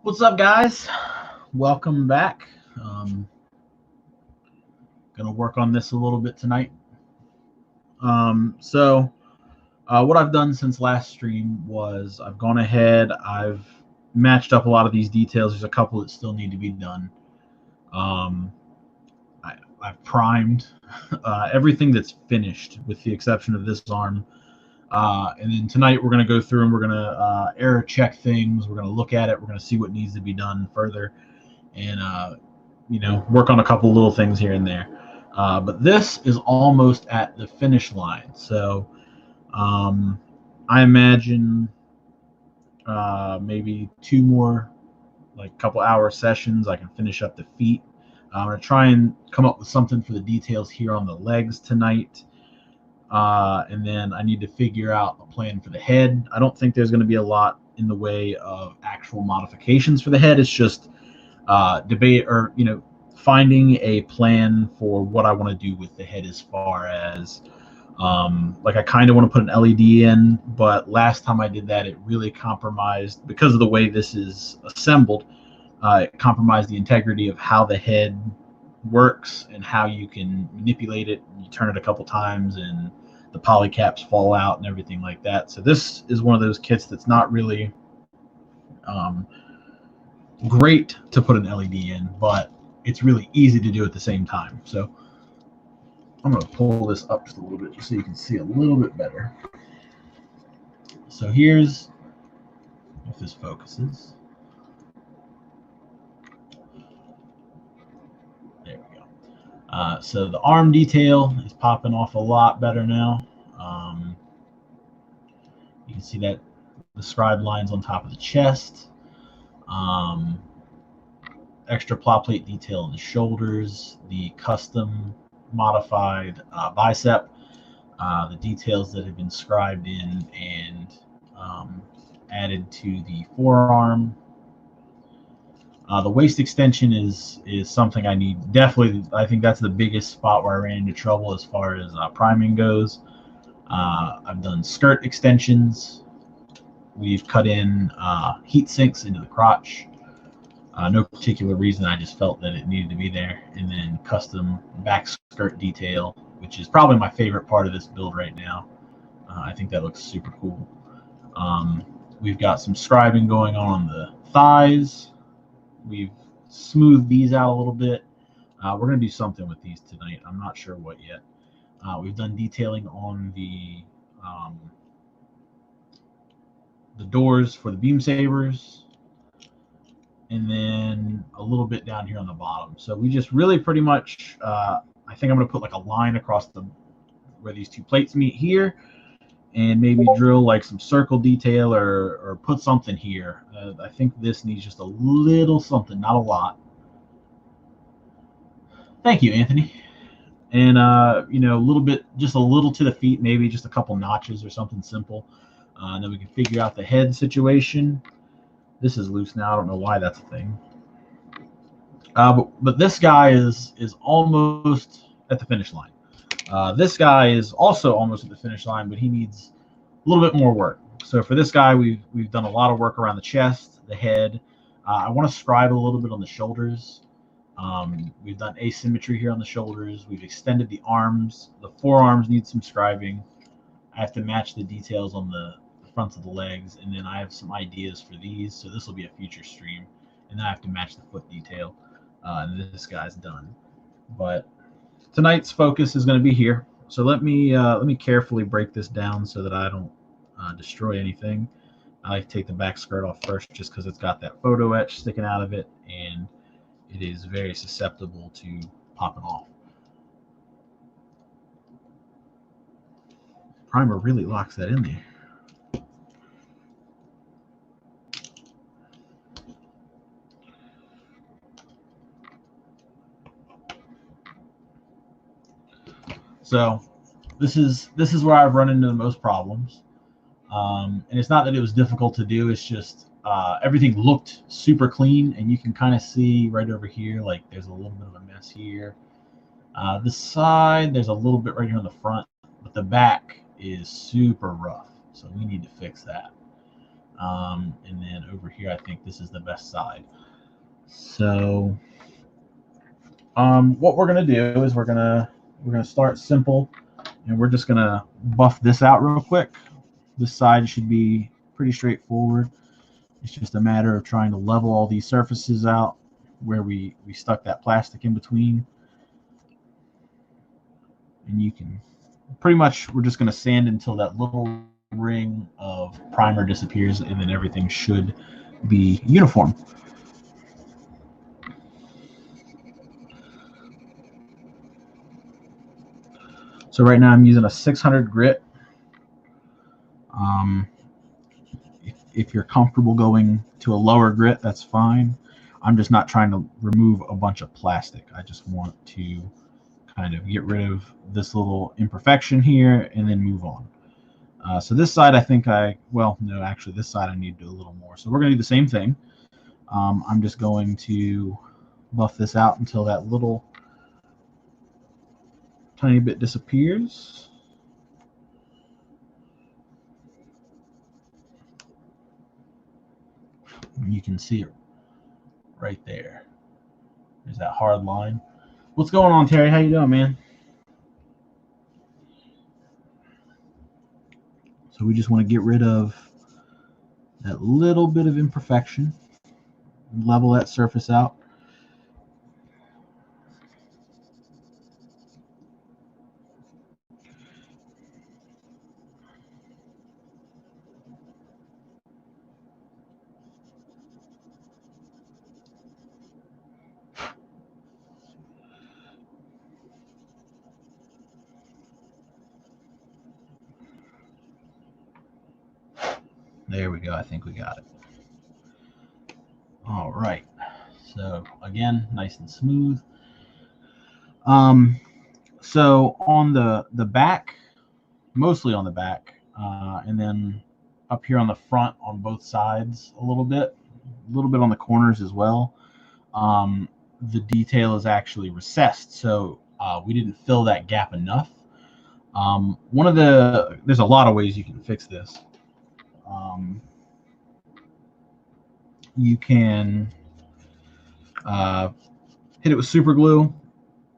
What's up, guys? Welcome back. Gonna work on this a little bit tonight. What I've done since last stream was I've gone ahead, I've matched up a lot of these details. There's a couple that still need to be done. Um, I've primed everything that's finished with the exception of this arm. And then tonight we're going to go through and we're going to error check things. We're going to look at it. We're going to see what needs to be done further, and work on a couple little things here and there. But this is almost at the finish line, so I imagine maybe two more, like couple hour sessions. I can finish up the feet. I'm going to try and come up with something for the details here on the legs tonight. And then I need to figure out a plan for the head. I don't think there's going to be a lot in the way of actual modifications for the head. It's just debate or, finding a plan for what I want to do with the head as far as, I kind of want to put an LED in, but last time I did that, it really compromised, because of the way this is assembled, it compromised the integrity of how the head works and how you can manipulate it. You turn it a couple times and the poly caps fall out and everything like that. So this is one of those kits that's not really great to put an LED in, but it's really easy to do at the same time. So I'm going to pull this up just a little bit just so you can see a little bit better. So here's, if this focuses. There we go. So the arm detail is popping off a lot better now. You can see that the scribe lines on top of the chest. Extra plot plate detail in the shoulders, the custom modified bicep, the details that have been scribed in and added to the forearm. The waist extension is something I need. Definitely, I think that's the biggest spot where I ran into trouble as far as priming goes. I've done skirt extensions. We've cut in heat sinks into the crotch. No particular reason, I just felt that it needed to be there. And then custom back skirt detail, which is probably my favorite part of this build right now. I think that looks super cool. We've got some scribing going on the thighs. We've smoothed these out a little bit. We're going to do something with these tonight. I'm not sure what yet. We've done detailing on the doors for the beam sabers, and then a little bit down here on the bottom. So we just really pretty much, I think I'm going to put like a line across where these two plates meet here, and maybe drill like some circle detail or put something here. I think this needs just a little something, not a lot. Thank you, Anthony. And a little bit, just a little to the feet, maybe just a couple notches or something simple. And then we can figure out the head situation. This is loose now. I don't know why that's a thing. But this guy is almost at the finish line. This guy is also almost at the finish line, but he needs a little bit more work. So for this guy, we've done a lot of work around the chest, the head. I want to scribe a little bit on the shoulders. We've done asymmetry here on the shoulders. We've extended the arms. The forearms need some scribing. I have to match the details on the fronts of the legs, and then I have some ideas for these. So this will be a future stream, and then I have to match the foot detail. And this guy's done. But tonight's focus is going to be here. So let me carefully break this down so that I don't destroy anything. I like to take the back skirt off first, just because it's got that photo etch sticking out of it, and it is very susceptible to popping off. Primer really locks that in there. So this is where I've run into the most problems. And it's not that it was difficult to do, it's just everything looked super clean, and you can kind of see right over here, like there's a little bit of a mess here. This side, there's a little bit right here on the front, but the back is super rough, so we need to fix that. And then over here, I think this is the best side. So what we're gonna do is we're gonna start simple, and we're just gonna buff this out real quick. This side should be pretty straightforward. It's just a matter of trying to level all these surfaces out where we stuck that plastic in between. And you can pretty much, we're just going to sand until that little ring of primer disappears, and then everything should be uniform. So right now I'm using a 600 grit. If you're comfortable going to a lower grit, that's fine. I'm just not trying to remove a bunch of plastic. I just want to kind of get rid of this little imperfection here and then move on. So this side, I think well, no, actually this side I need to do a little more. So we're going to do the same thing. I'm just going to buff this out until that little tiny bit disappears. You can see it right there. There's that hard line. What's going on, Terry? How you doing, man? So we just want to get rid of that little bit of imperfection, level that surface out. There we go. I think we got it. All right. So again, nice and smooth. So on the back, mostly on the back, and then up here on the front on both sides a little bit on the corners as well. The detail is actually recessed, so we didn't fill that gap enough. There's a lot of ways you can fix this. You can hit it with super glue.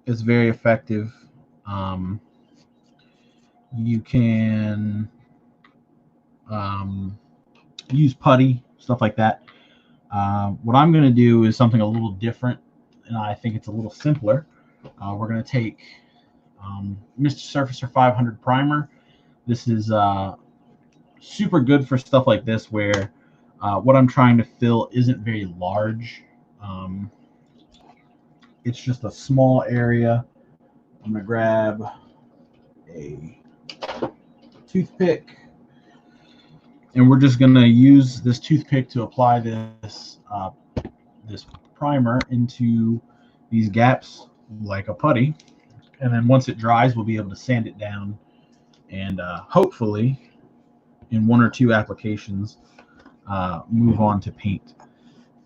It's very effective. You can use putty, stuff like that. What I'm going to do is something a little different, and I think it's a little simpler. We're going to take Mr. Surfacer 500 primer. This is super good for stuff like this where what I'm trying to fill isn't very large. It's just a small area. I'm going to grab a toothpick, and we're just going to use this toothpick to apply this primer into these gaps like a putty, and then once it dries we'll be able to sand it down, and hopefully in one or two applications move on to paint.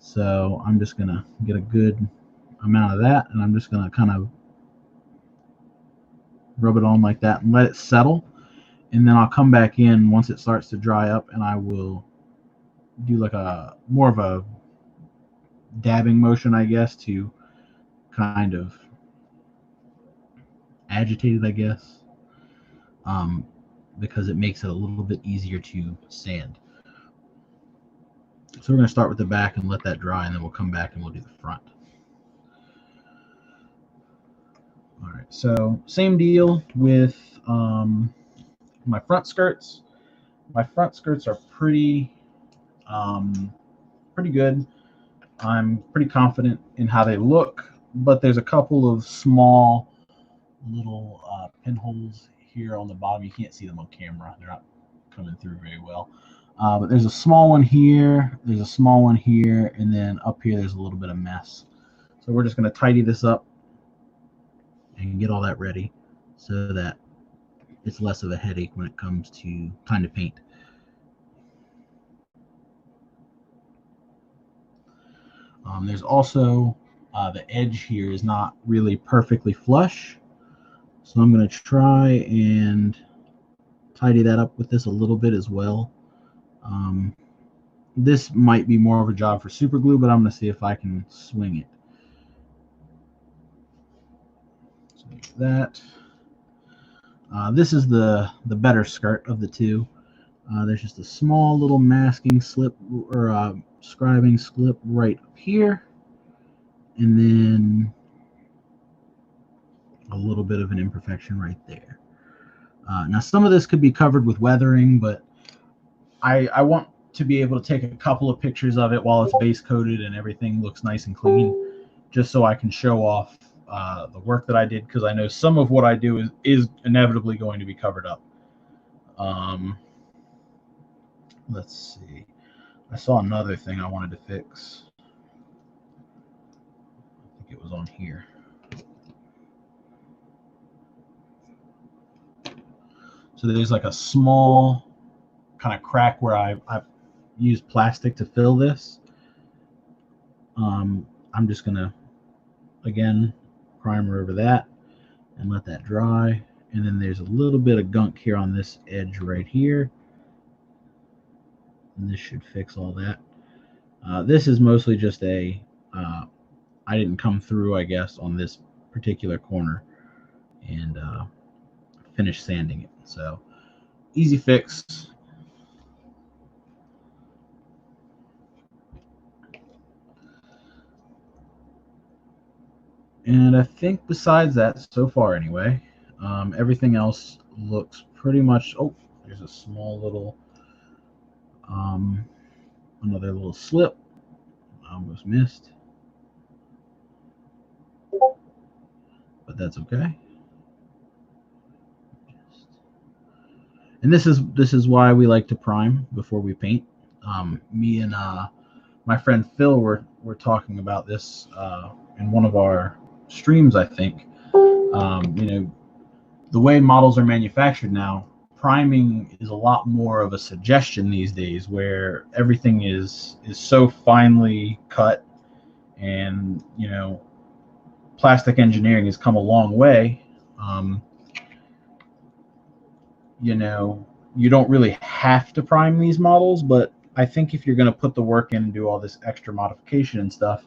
So I'm just going to get a good amount of that, and I'm just going to kind of rub it on like that and let it settle, and then I'll come back in once it starts to dry up, and I will do like a more of a dabbing motion, I guess, to kind of agitate it, I guess, because it makes it a little bit easier to sand. So we're going to start with the back and let that dry, and then we'll come back and we'll do the front. All right, so same deal with my front skirts. My front skirts are pretty good. I'm pretty confident in how they look, but there's a couple of small little pinholes here on the bottom. You can't see them on camera. They're not coming through very well. But there's a small one here, there's a small one here, and then up here there's a little bit of mess. So we're just going to tidy this up and get all that ready so that it's less of a headache when it comes to time to paint. There's also the edge here is not really perfectly flush, so I'm going to try and tidy that up with this a little bit as well. This might be more of a job for super glue, but I'm going to see if I can swing it. So that. This is the better skirt of the two. There's just a small little masking slip or scribing slip right up here, and then a little bit of an imperfection right there. Now some of this could be covered with weathering, but I want to be able to take a couple of pictures of it while it's base coated and everything looks nice and clean, just so I can show off the work that I did, because I know some of what I do is inevitably going to be covered up. Let's see. I saw another thing I wanted to fix. I think it was on here. So there's like a small kind of crack where I've used plastic to fill this. I'm just going to, again, primer over that and let that dry. And then there's a little bit of gunk here on this edge right here. And this should fix all that. This is mostly just I didn't come through, I guess, on this particular corner and finish sanding it. So easy fix. And I think besides that, so far anyway, everything else looks pretty much. Oh, there's a small little, another little slip. Almost missed, but that's okay. And this is why we like to prime before we paint. Me and my friend Phil were talking about this in one of our streams, I think. You know, the way models are manufactured now, priming is a lot more of a suggestion these days, where everything is so finely cut, and you know, plastic engineering has come a long way. You know, you don't really have to prime these models, but I think if you're going to put the work in and do all this extra modification and stuff,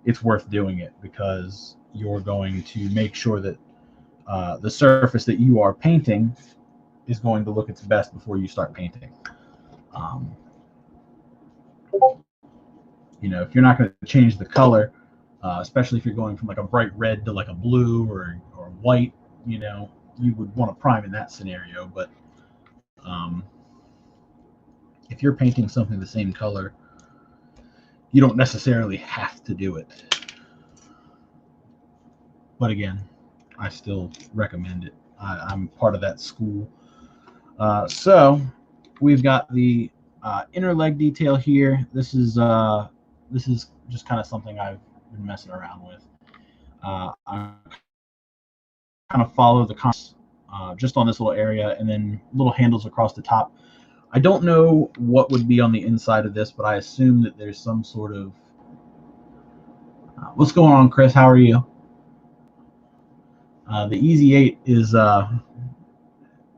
it's worth doing it, because you're going to make sure that the surface that you are painting is going to look its best before you start painting. You know, if you're not going to change the color, especially if you're going from like a bright red to like a blue or white, you know, you would want to prime in that scenario. But if you're painting something the same color, you don't necessarily have to do it. But again, I still recommend it. I'm part of that school. So we've got the inner leg detail here. This is just kind of something I've been messing around with. I kind of follow the compass just on this little area, and then little handles across the top. I don't know what would be on the inside of this, but I assume that there's some sort of what's going on, Chris? How are you? The Ez8 is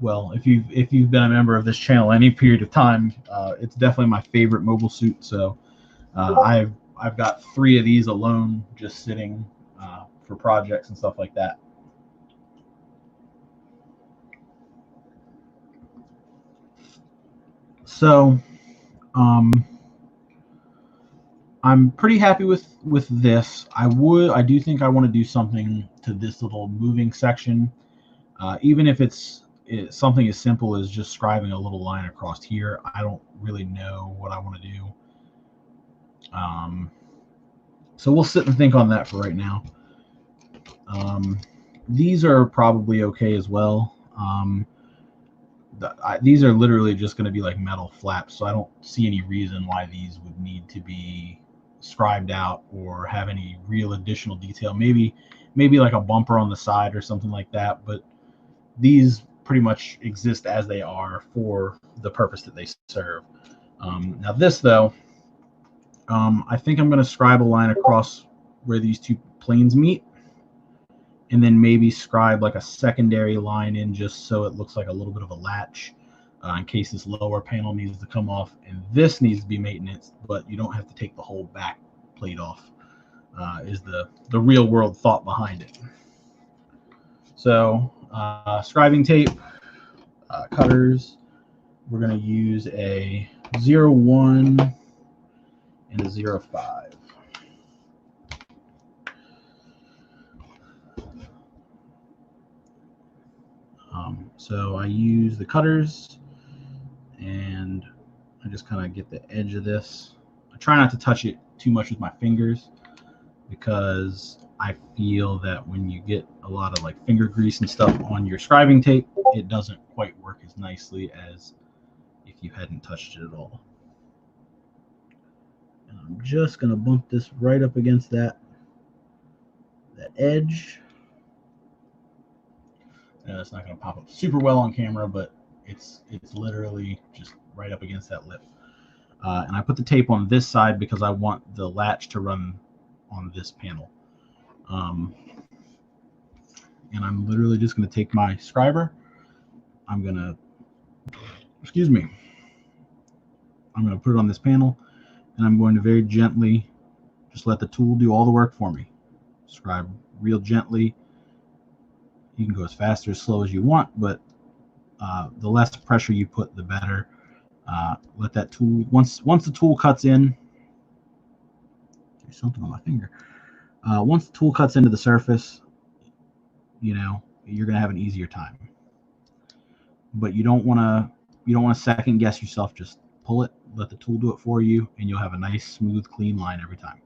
well, if you've been a member of this channel any period of time, it's definitely my favorite mobile suit. So I've got 3 of these alone, just sitting for projects and stuff like that. So I'm pretty happy with this. I do think I want to do something to this little moving section, even if it's something as simple as just scribing a little line across here. I don't really know what I want to do. So we'll sit and think on that for right now. These are probably okay as well. These are literally just going to be like metal flaps, so I don't see any reason why these would need to be scribed out or have any real additional detail. Maybe like a bumper on the side or something like that, but these pretty much exist as they are for the purpose that they serve. Now this though, I think I'm going to scribe a line across where these 2 planes meet, and then maybe scribe like a secondary line in just so it looks like a little bit of a latch. in case this lower panel needs to come off, and this needs to be maintenance, but you don't have to take the whole back plate off, is the real world thought behind it. So scribing tape, cutters, we're going to use a 01 and a 05. So I use the cutters, and I just kind of get the edge of this. I try not to touch it too much with my fingers, because I feel that when you get a lot of like finger grease and stuff on your scribing tape, it doesn't quite work as nicely as if you hadn't touched it at all. And I'm just going to bump this right up against that edge. It's not going to pop up super well on camera, but it's literally just right up against that lip. And I put the tape on this side because I want the latch to run on this panel. And I'm literally just going to take my scriber. I'm going to put it on this panel, and I'm going to very gently just let the tool do all the work for me. Scribe real gently. You can go as fast or as slow as you want, but the less pressure you put, the better. Let that tool, once the tool cuts in, there's something on my finger. Once the tool cuts into the surface, you're going to have an easier time. But you don't want to second guess yourself. Just pull it, let the tool do it for you, and you'll have a nice, smooth, clean line every time.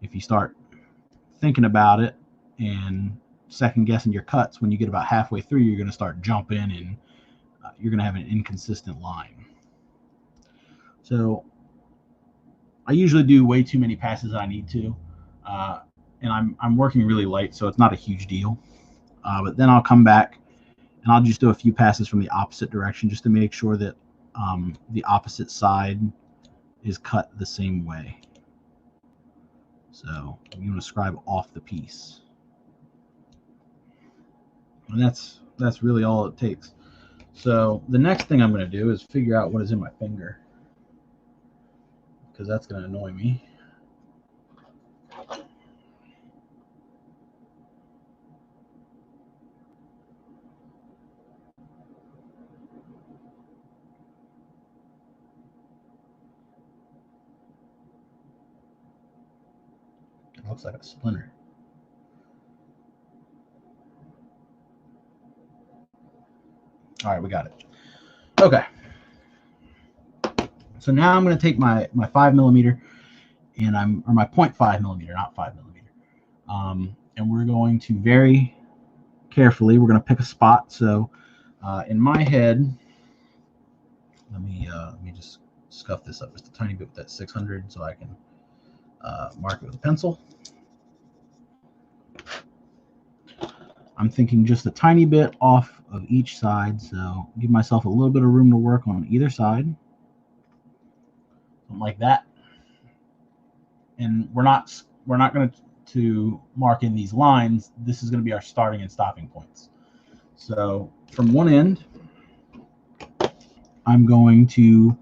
If you start thinking about it and second guessing your cuts, when you get about halfway through, you're going to start jumping, and you're going to have an inconsistent line. So I usually do way too many passes than I need to, and I'm working really light, so it's not a huge deal. But then I'll come back and I'll just do a few passes from the opposite direction, just to make sure that the opposite side is cut the same way. So you want to scribe off the piece, and that's really all it takes. So the next thing I'm going to do is figure out what is in my finger, because that's going to annoy me. It looks like a splinter. All right, we got it. Okay. So now I'm going to take my 5mm, and my 0.5 millimeter, not 5mm. And we're going to very carefully, we're going to pick a spot. So in my head, let me just scuff this up just a tiny bit with that 600 so I can mark it with a pencil. I'm thinking just a tiny bit off of each side, so give myself a little bit of room to work on either side. Something like that. And we're not going to mark in these lines. This is going to be our starting and stopping points. So from one end, I'm going to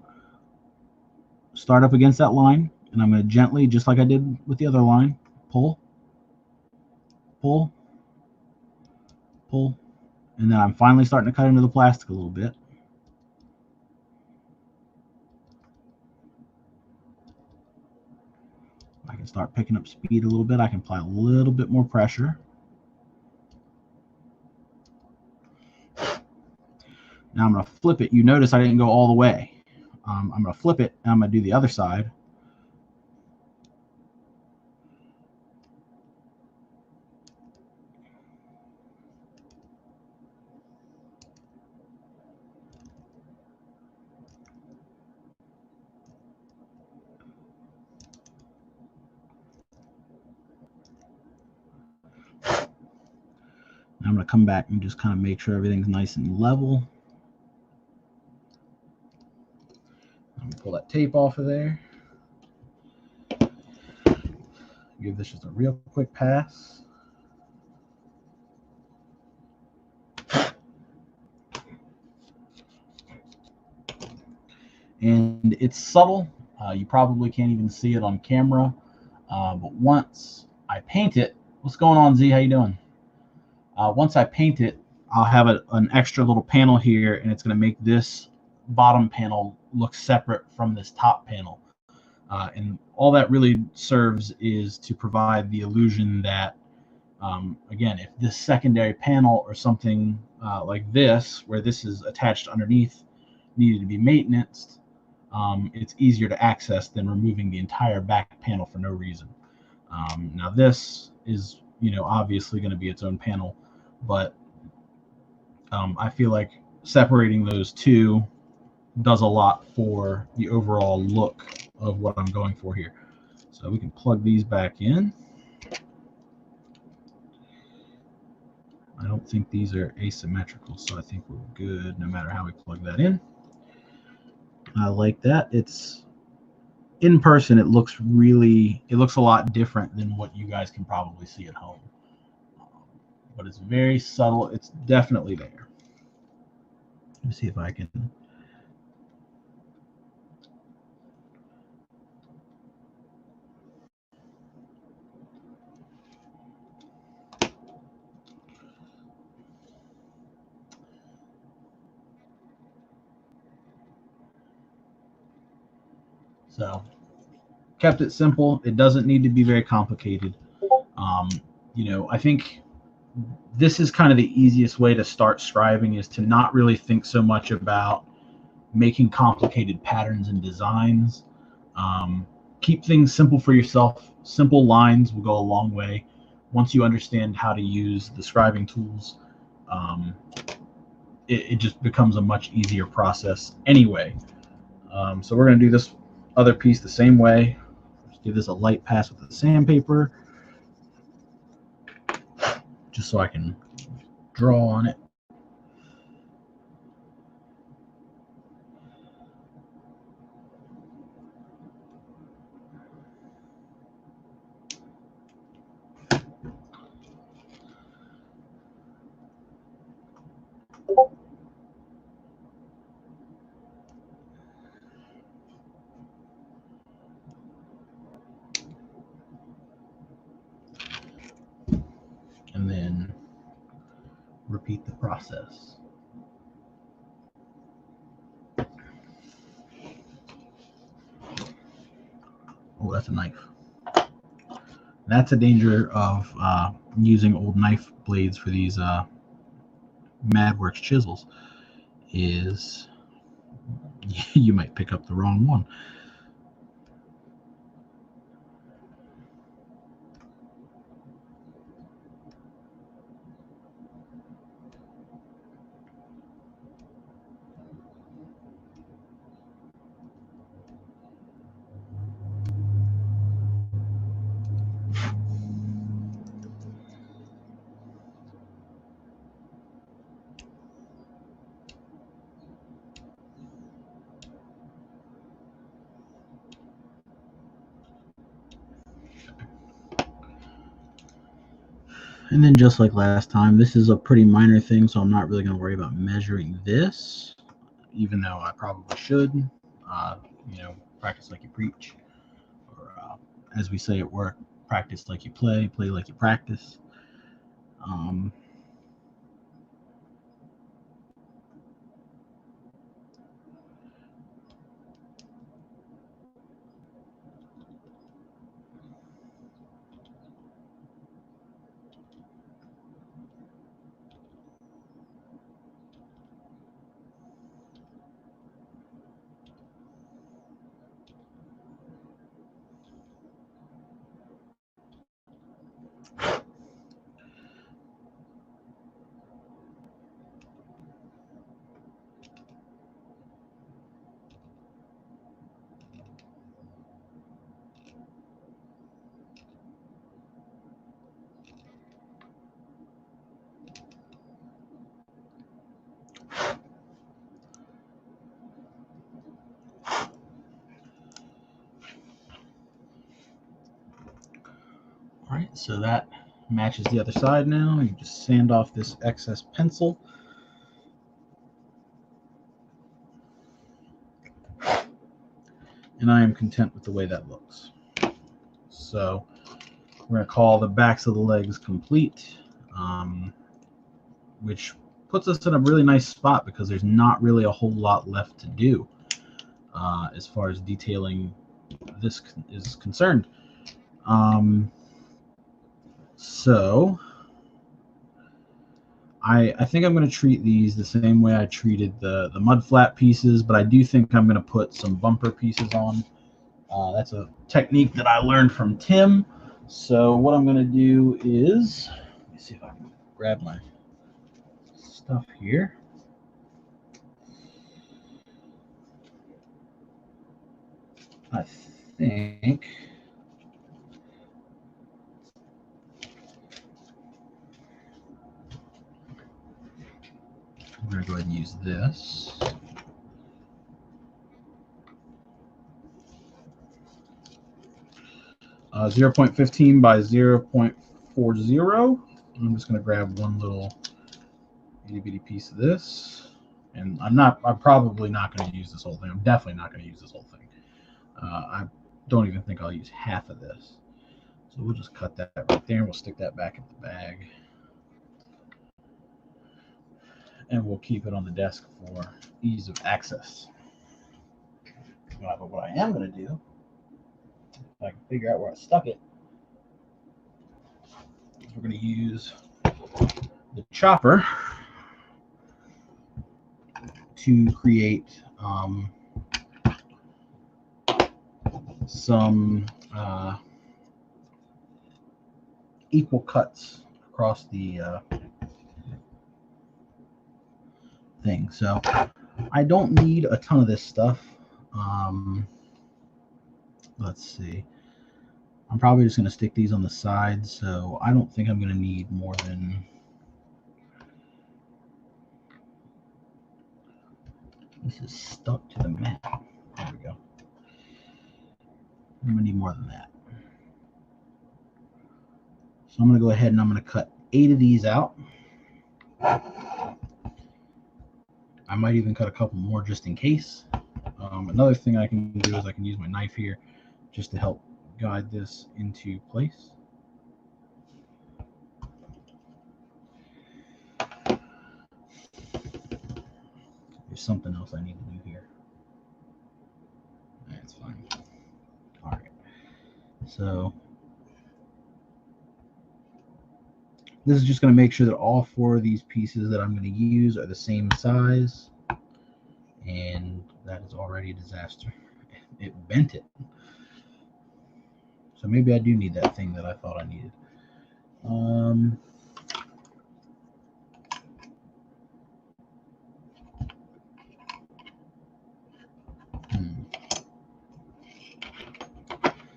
start up against that line, and I'm going to gently, just like I did with the other line, pull, pull, pull, and then I'm finally starting to cut into the plastic a little bit. I can start picking up speed a little bit. I can apply a little bit more pressure. Now I'm going to flip it. You notice I didn't go all the way. I'm going to flip it, and I'm going to do the other side. I'm going to come back and just kind of make sure everything's nice and level. I'm going to pull that tape off of there. Give this just a real quick pass. And it's subtle. You probably can't even see it on camera. But once I paint it, what's going on, Z? How you doing? Once I paint it, I'll have an extra little panel here, and it's going to make this bottom panel look separate from this top panel. And all that really serves is to provide the illusion that, again, if this secondary panel or something like this, where this is attached underneath, needed to be maintained, it's easier to access than removing the entire back panel for no reason. Now this is, obviously going to be its own panel, but I feel like separating those two does a lot for the overall look of what I'm going for here. So we can plug these back in. I don't think these are asymmetrical, so I think we're good no matter how we plug that in. I like that. It's in person, it looks a lot different than what you guys can probably see at home. But it's very subtle. It's definitely there. Let me see if I can. So, kept it simple. It doesn't need to be very complicated. I think this is kind of the easiest way to start scribing, is to not really think so much about making complicated patterns and designs. Keep things simple for yourself. Simple lines will go a long way. Once you understand how to use the scribing tools, it just becomes a much easier process anyway. So we're going to do this other piece the same way. Just give this a light pass with the sandpaper, just so I can draw on it. And then repeat the process. Oh, that's a knife. That's a danger of using old knife blades for these MadWorks chisels, is you might pick up the wrong one. And then just like last time, this is a pretty minor thing, so I'm not really going to worry about measuring this, even though I probably should. Practice like you preach, or as we say at work, practice like you play like you practice. All right, so that matches the other side now. You just sand off this excess pencil. and I am content with the way that looks. So we're going to call the backs of the legs complete, which puts us in a really nice spot because there's not really a whole lot left to do as far as detailing this is concerned. So I think I'm going to treat these the same way I treated the mud flat pieces, but I do think I'm going to put some bumper pieces on. That's a technique that I learned from Tim. So what I'm going to do is, let me see if I can grab my stuff here. I think I'm going to go ahead and use this. Uh, 0.15 by 0.40. I'm just going to grab one little itty bitty piece of this, and I'm probably not going to use this whole thing. I'm definitely not going to use this whole thing. I don't even think I'll use half of this. So we'll just cut that right there, and we'll stick that back in the bag. And we'll keep it on the desk for ease of access. But what I am going to do, if I can figure out where I stuck it, is we're going to use the chopper to create some equal cuts across the thing. So I don't need a ton of this stuff. Let's see. I'm probably just going to stick these on the sides, so I don't think I'm going to need more than... This is stuck to the mat. There we go. I'm going to need more than that. So I'm going to go ahead and I'm going to cut 8 of these out. I might even cut a couple more just in case. Another thing I can do is I can use my knife here just to help guide this into place. There's something else I need to do here. That's fine. All right. So this is just going to make sure that all 4 of these pieces that I'm going to use are the same size. And that is already a disaster. It bent it. So maybe I do need that thing that I thought I needed.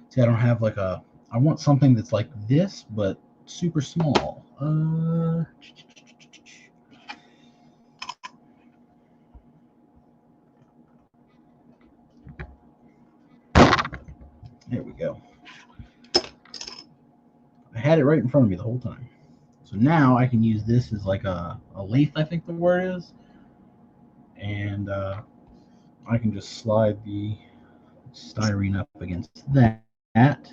See, I don't have like a... I want something that's like this, but super small. There we go. I had it right in front of me the whole time. So now I can use this as like a lathe, I think the word is. And I can just slide the styrene up against that. Let's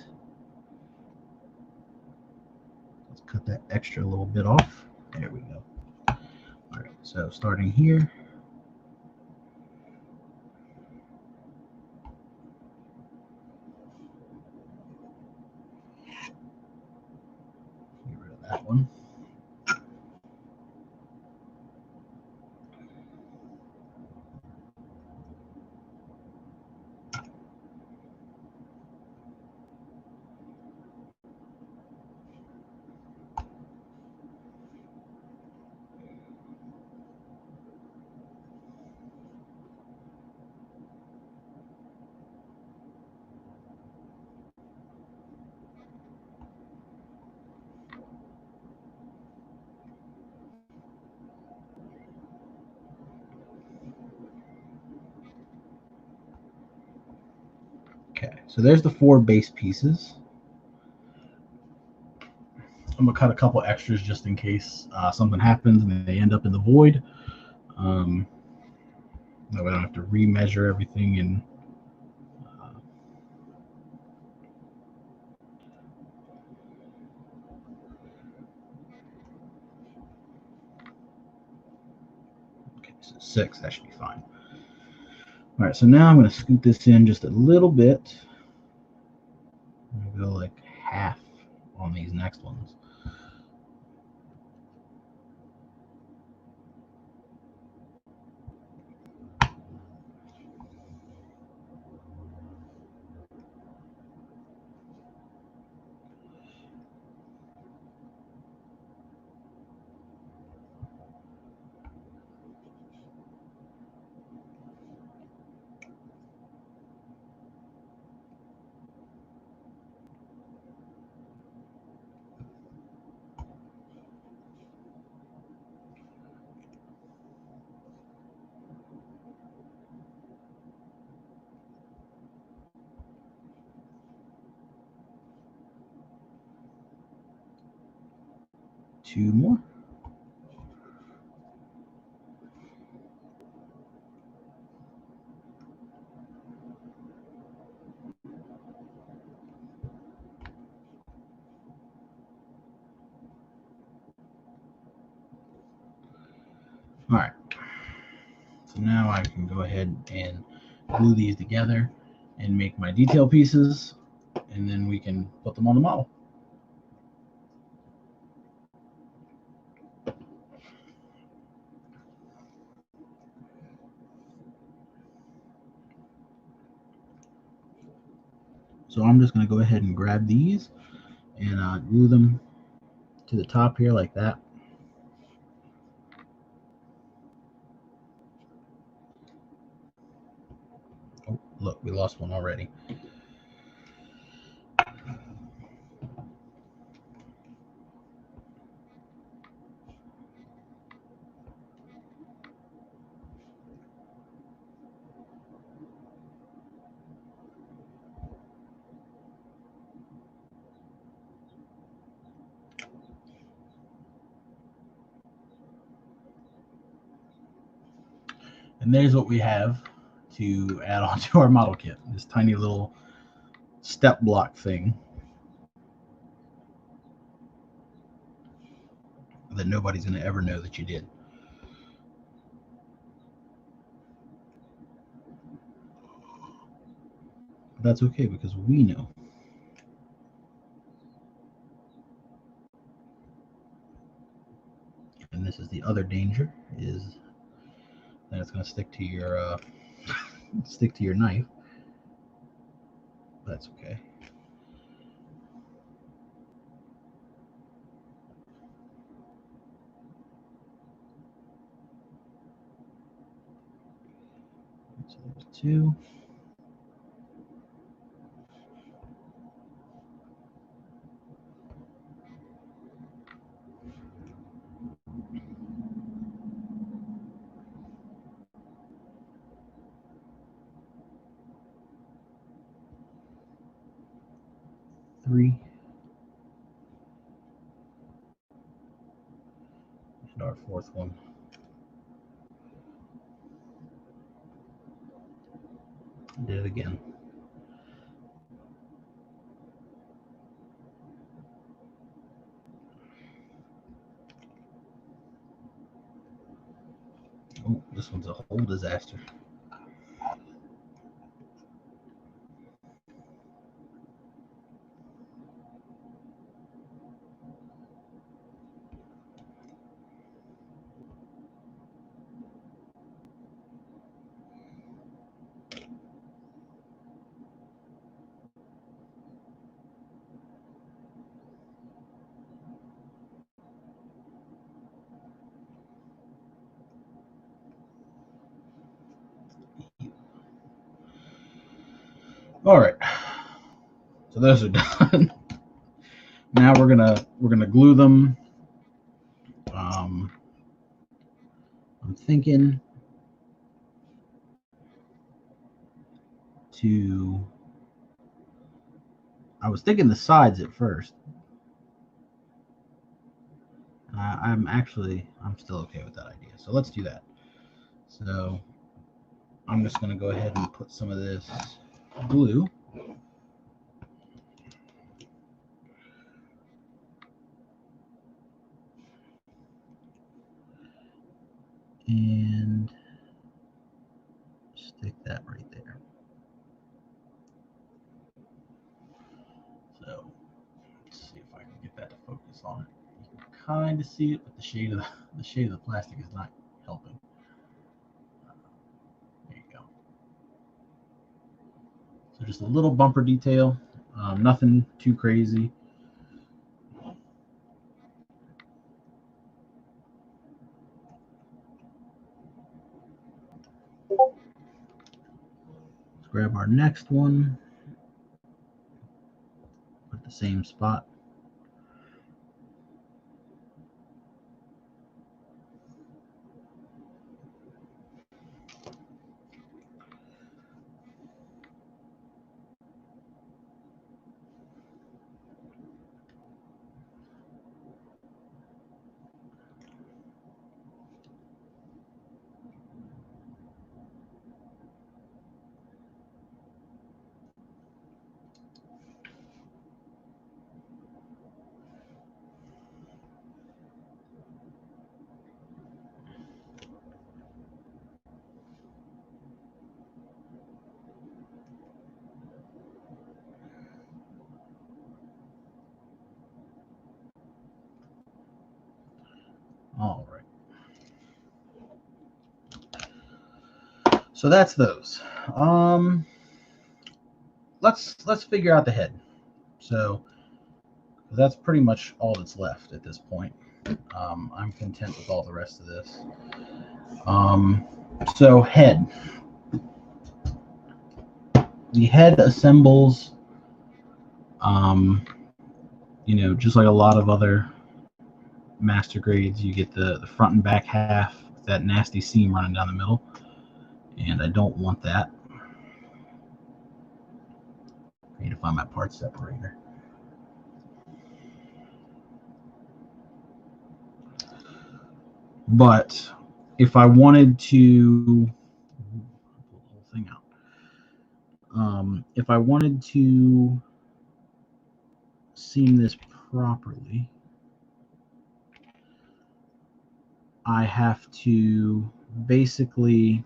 cut that extra little bit off. There we go. All right, so starting here. Get rid of that one. Okay, so there's the 4 base pieces. I'm gonna cut a couple extras just in case something happens and they end up in the void. That way I don't have to remeasure everything and 6. That should be fine. All right, so now I'm going to scoot this in just a little bit. I'm going to go like half on these next ones. Two more. All right. So now I can go ahead and glue these together and make my detail pieces, and then we can put them on the model. So I'm just going to go ahead and grab these and glue them to the top here like that. Oh, look, we lost one already. And there's what we have to add on to our model kit. This tiny little step block thing that nobody's going to ever know that you did. But that's okay because we know. And this is the other danger, is that it's going to stick to your knife. That's okay. So there's 2. Three. And our 4th one. Did it again. Oh, this one's a whole disaster. All right, so those are done. Now we're gonna glue them. I'm thinking I was thinking the sides at first. I'm still okay with that idea. So let's do that. So I'm just gonna go ahead and put some of this glue. And focus on it. You can kind of see it, but the shade of the plastic is not helping. There you go. So just a little bumper detail, nothing too crazy. Let's grab our next one. Put the same spot. All right. So that's those. Let's figure out the head. So that's pretty much all that's left at this point. I'm content with all the rest of this. So head. The head assembles, just like a lot of other master grades, you get the front and back half with that nasty seam running down the middle, and I don't want that. I need to find my part separator. But if I wanted to pull the whole thing out, if I wanted to seam this properly, I have to basically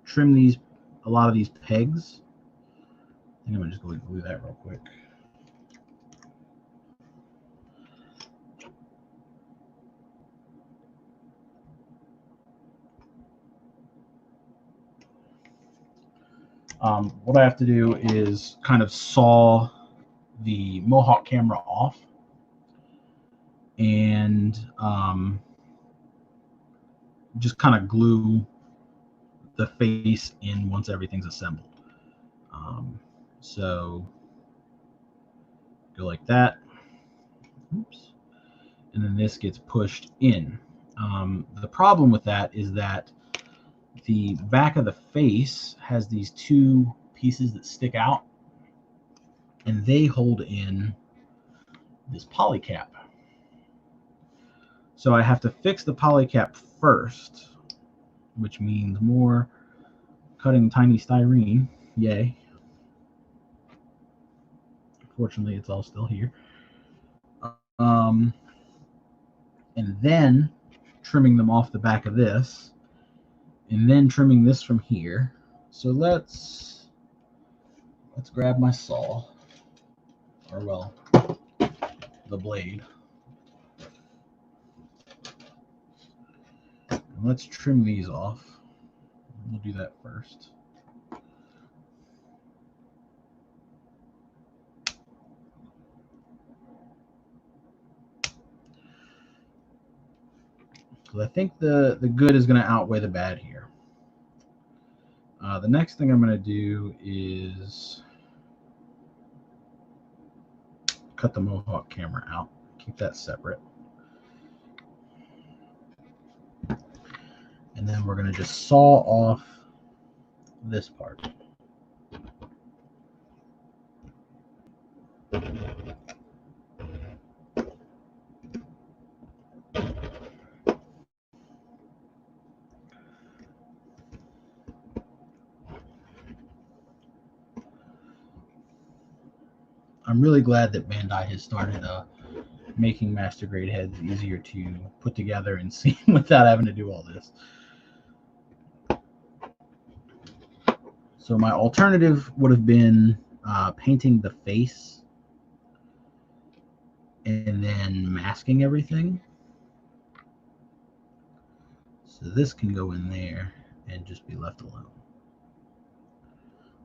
trim a lot of these pegs. I think I'm gonna just go and glue that real quick. What I have to do is kind of saw the Mohawk camera off and just kind of glue the face in once everything's assembled. So go like that. Oops. And then this gets pushed in. The problem with that is that the back of the face has these two pieces that stick out, and they hold in this poly cap. So I have to fix the poly cap first, which means more cutting tiny styrene. Yay. Fortunately, it's all still here. And then trimming them off the back of this, and then trimming this from here. So let's grab my saw, or well, the blade. And let's trim these off. We'll do that first. Because I think the good is going to outweigh the bad here. The next thing I'm going to do is cut the Mohawk camera out. Keep that separate. And then we're going to just saw off this part. I'm really glad that Bandai has started making master grade heads easier to put together and seam without having to do all this. So my alternative would have been painting the face and then masking everything. So this can go in there and just be left alone.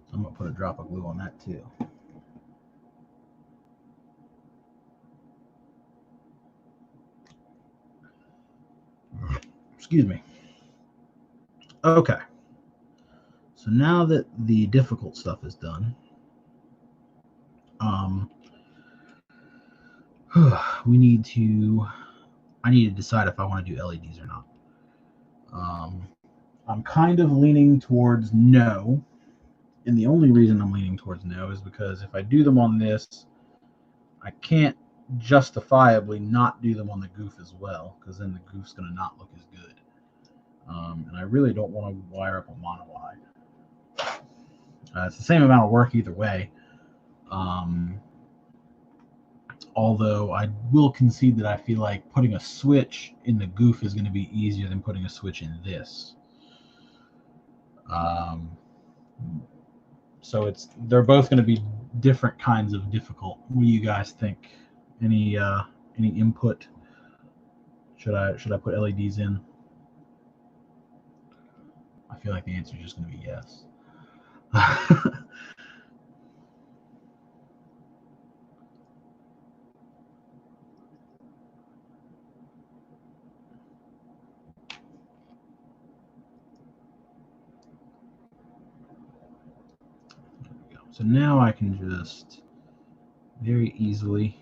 So I'm going to put a drop of glue on that too. Excuse me. Okay. So now that the difficult stuff is done, I need to decide if I want to do LEDs or not. I'm kind of leaning towards no. And the only reason I'm leaning towards no is because if I do them on this, I can't justifiably not do them on the goof as well, because then the goof's going to not look as good. And I really don't want to wire up a mono-eye. It's the same amount of work either way. Although I will concede that I feel like putting a switch in the goof is going to be easier than putting a switch in this. So they're both going to be different kinds of difficult. What do you guys think? Any input? Should I put LEDs in? I feel like the answer is just going to be yes. So now I can just very easily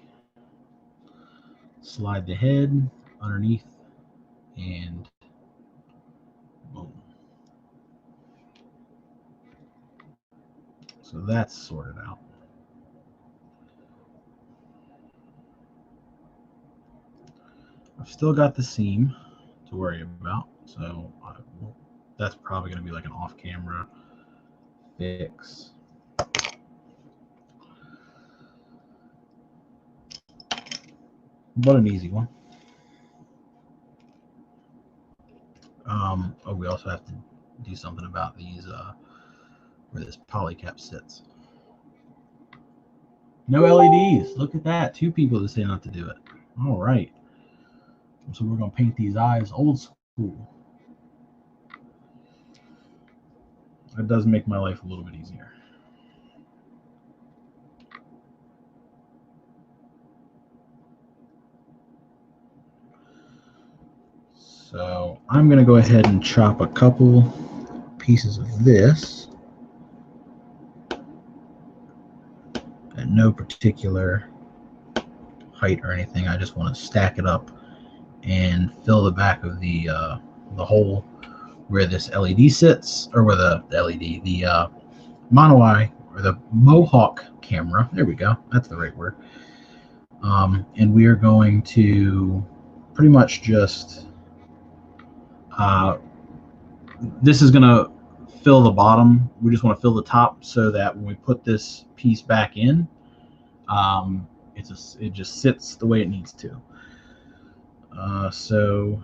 slide the head underneath and boom. So that's sorted out. I've still got the seam to worry about, so that's probably going to be like an off-camera fix. But an easy one. We also have to do something about these, where this polycap sits. No LEDs. Look at that. 2 people that say not to do it. All right. So we're going to paint these eyes old school. That does make my life a little bit easier. So I'm going to go ahead and chop a couple pieces of this at no particular height or anything. I just want to stack it up and fill the back of the hole where this LED sits, or where the mono eye or the Mohawk camera. There we go. That's the right word. And we are going to pretty much just this is going to fill the bottom. We just want to fill the top so that when we put this piece back in, it just sits the way it needs to. So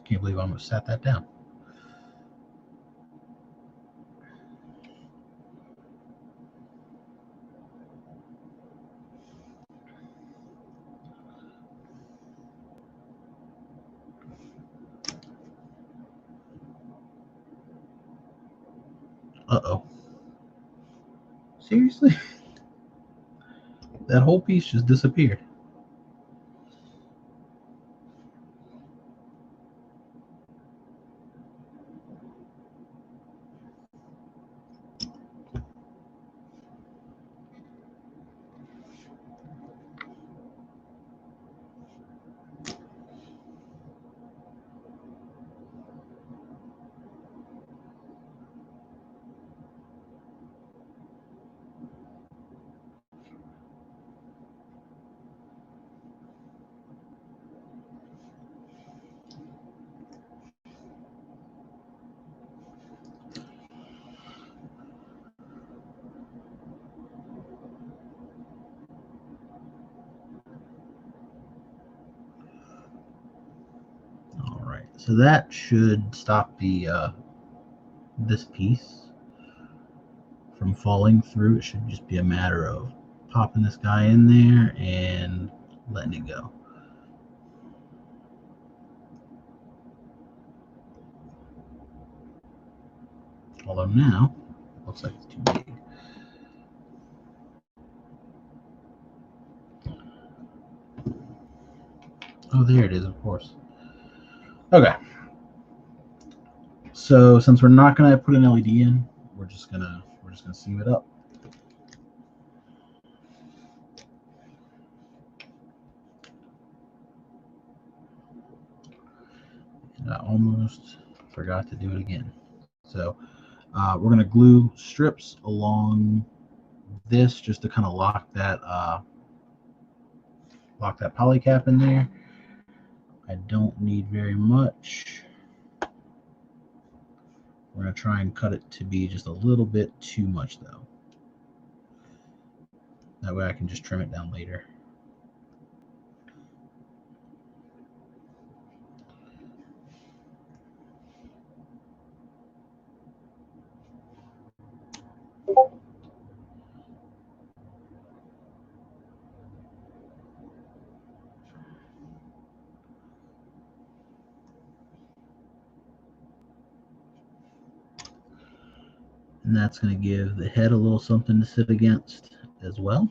can't believe I almost sat that down. Uh-oh. Seriously? That whole piece just disappeared. So that should stop the this piece from falling through. It should just be a matter of popping this guy in there and letting it go. Although now, it looks like it's too big. Oh, there it is, of course. Okay. So since we're not gonna put an LED in, we're just gonna seam it up. And I almost forgot to do it again. So we're gonna glue strips along this just to kind of lock that poly cap in there. I don't need very much. We're going to try and cut it to be just a little bit too much though. That way I can just trim it down later. And that's going to give the head a little something to sit against as well.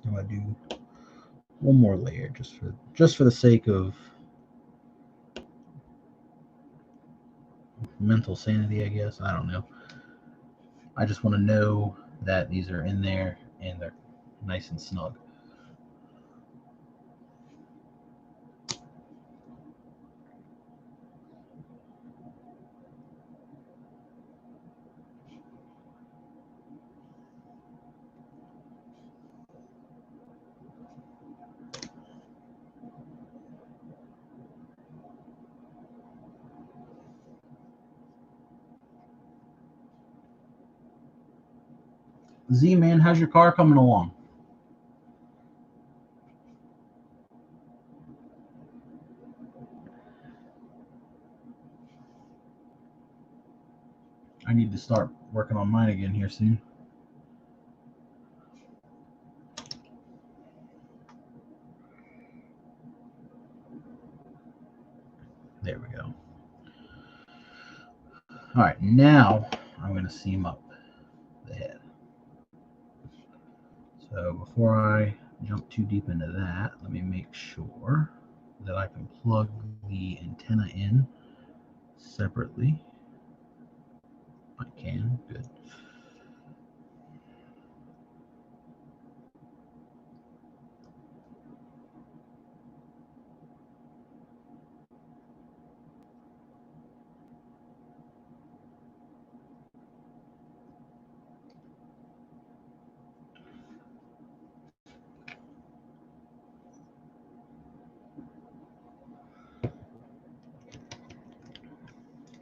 I'm going to do one more layer just for the sake of mental sanity, I guess. I don't know. I just want to know that these are in there and they're nice and snug. Z-Man, how's your car coming along? I need to start working on mine again here soon. There we go. All right, now I'm going to seam up the head. So before I jump too deep into that, let me make sure that I can plug the antenna in separately. I can, good.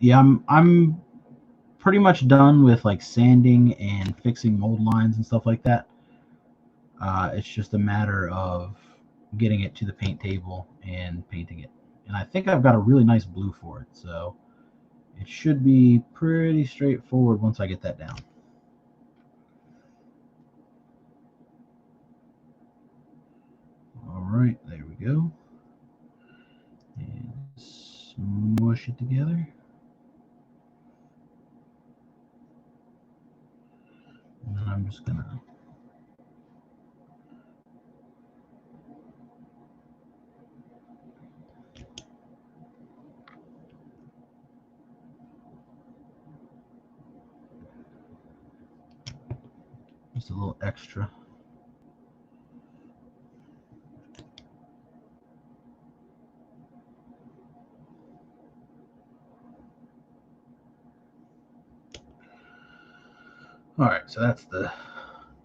Yeah, I'm pretty much done with like sanding and fixing mold lines and stuff like that. It's just a matter of getting it to the paint table and painting it. And I think I've got a really nice blue for it, so it should be pretty straightforward once I get that down. All right, there we go. And smush it together. And then I'm just gonna just a little extra. All right, so that's the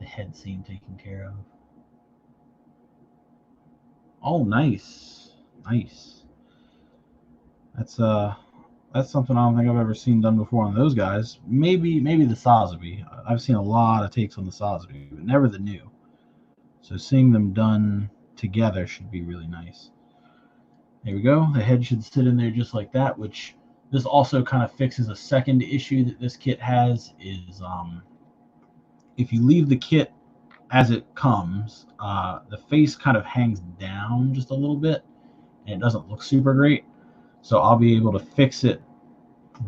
head scene taken care of. Oh, nice, nice. That's something I don't think I've ever seen done before on those guys. Maybe the Sazabi. I've seen a lot of takes on the Sazabi, but never the new. So seeing them done together should be really nice. There we go. The head should sit in there just like that, which this also kind of fixes a second issue that this kit has is if you leave the kit as it comes, the face kind of hangs down just a little bit and it doesn't look super great. So I'll be able to fix it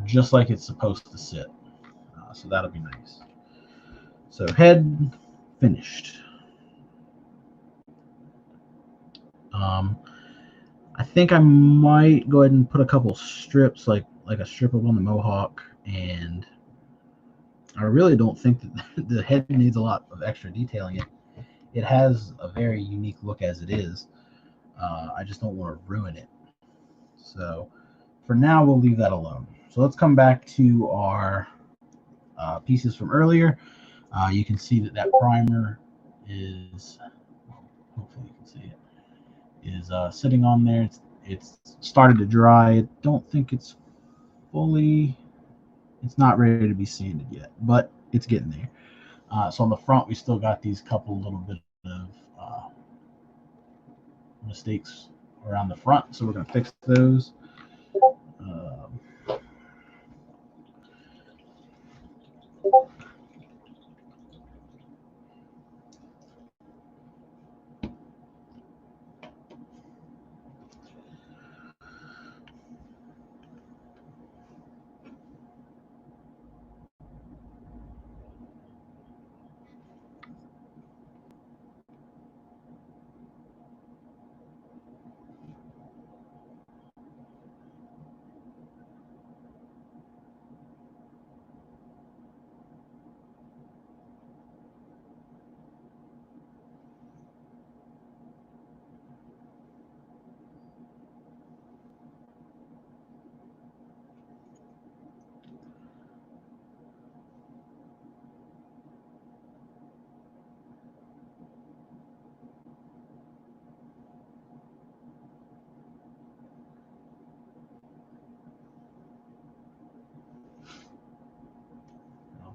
just like it's supposed to sit. So that'll be nice. So head finished. I think I might go ahead and put a couple strips, like a strip up on the mohawk, and I really don't think that the head needs a lot of extra detailing. It has a very unique look as it is. I just don't want to ruin it. So for now, we'll leave that alone. So let's come back to our pieces from earlier. You can see that primer is, hopefully you can see it, is sitting on there. It's started to dry. I don't think it's not ready to be sanded yet, but it's getting there. So on the front, we still got these couple little bit of mistakes around the front, so we're going to fix those.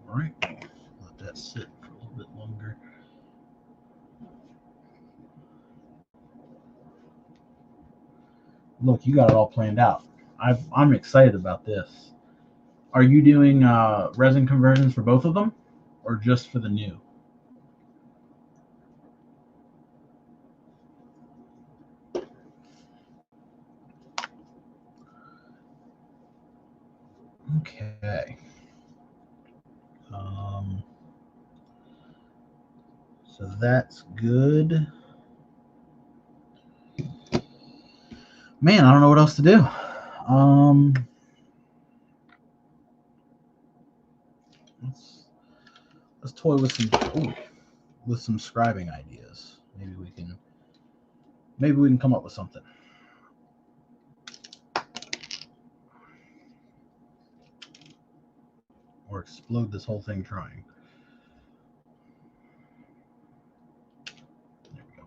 All right, let that sit for a little bit longer. Look, you got it all planned out. I'm excited about this. Are you doing resin conversions for both of them, or just for the new? Okay. So that's good. Man, I don't know what else to do. Let's toy with some scribing ideas. Maybe we can come up with something. Or explode this whole thing trying. There we go.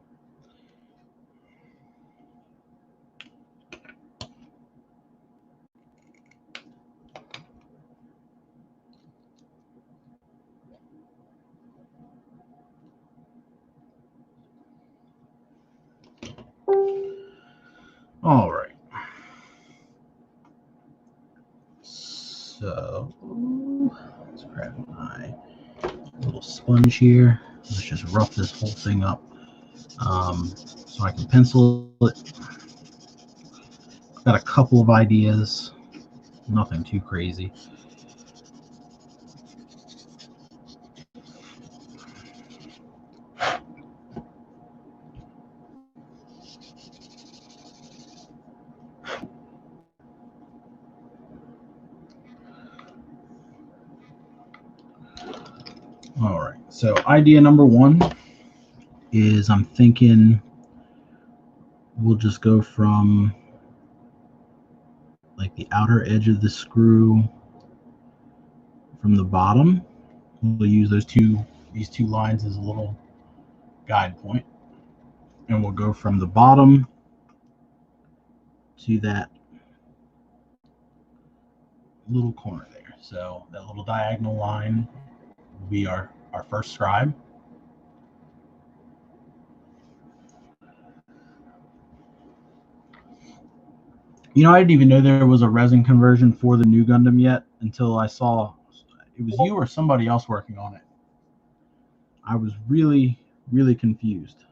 All right. So let's grab my little sponge here. Let's just rough this whole thing up so I can pencil it. I've got a couple of ideas, nothing too crazy. All right, so idea number one is I'm thinking we'll just go from like the outer edge of the screw from the bottom. we'll use these two lines as a little guide point, and we'll go from the bottom to that little corner there. So that little diagonal line will be our first scribe. You know, I didn't even know there was a resin conversion for the new Gundam yet until I saw it was you or somebody else working on it. I was really, really confused.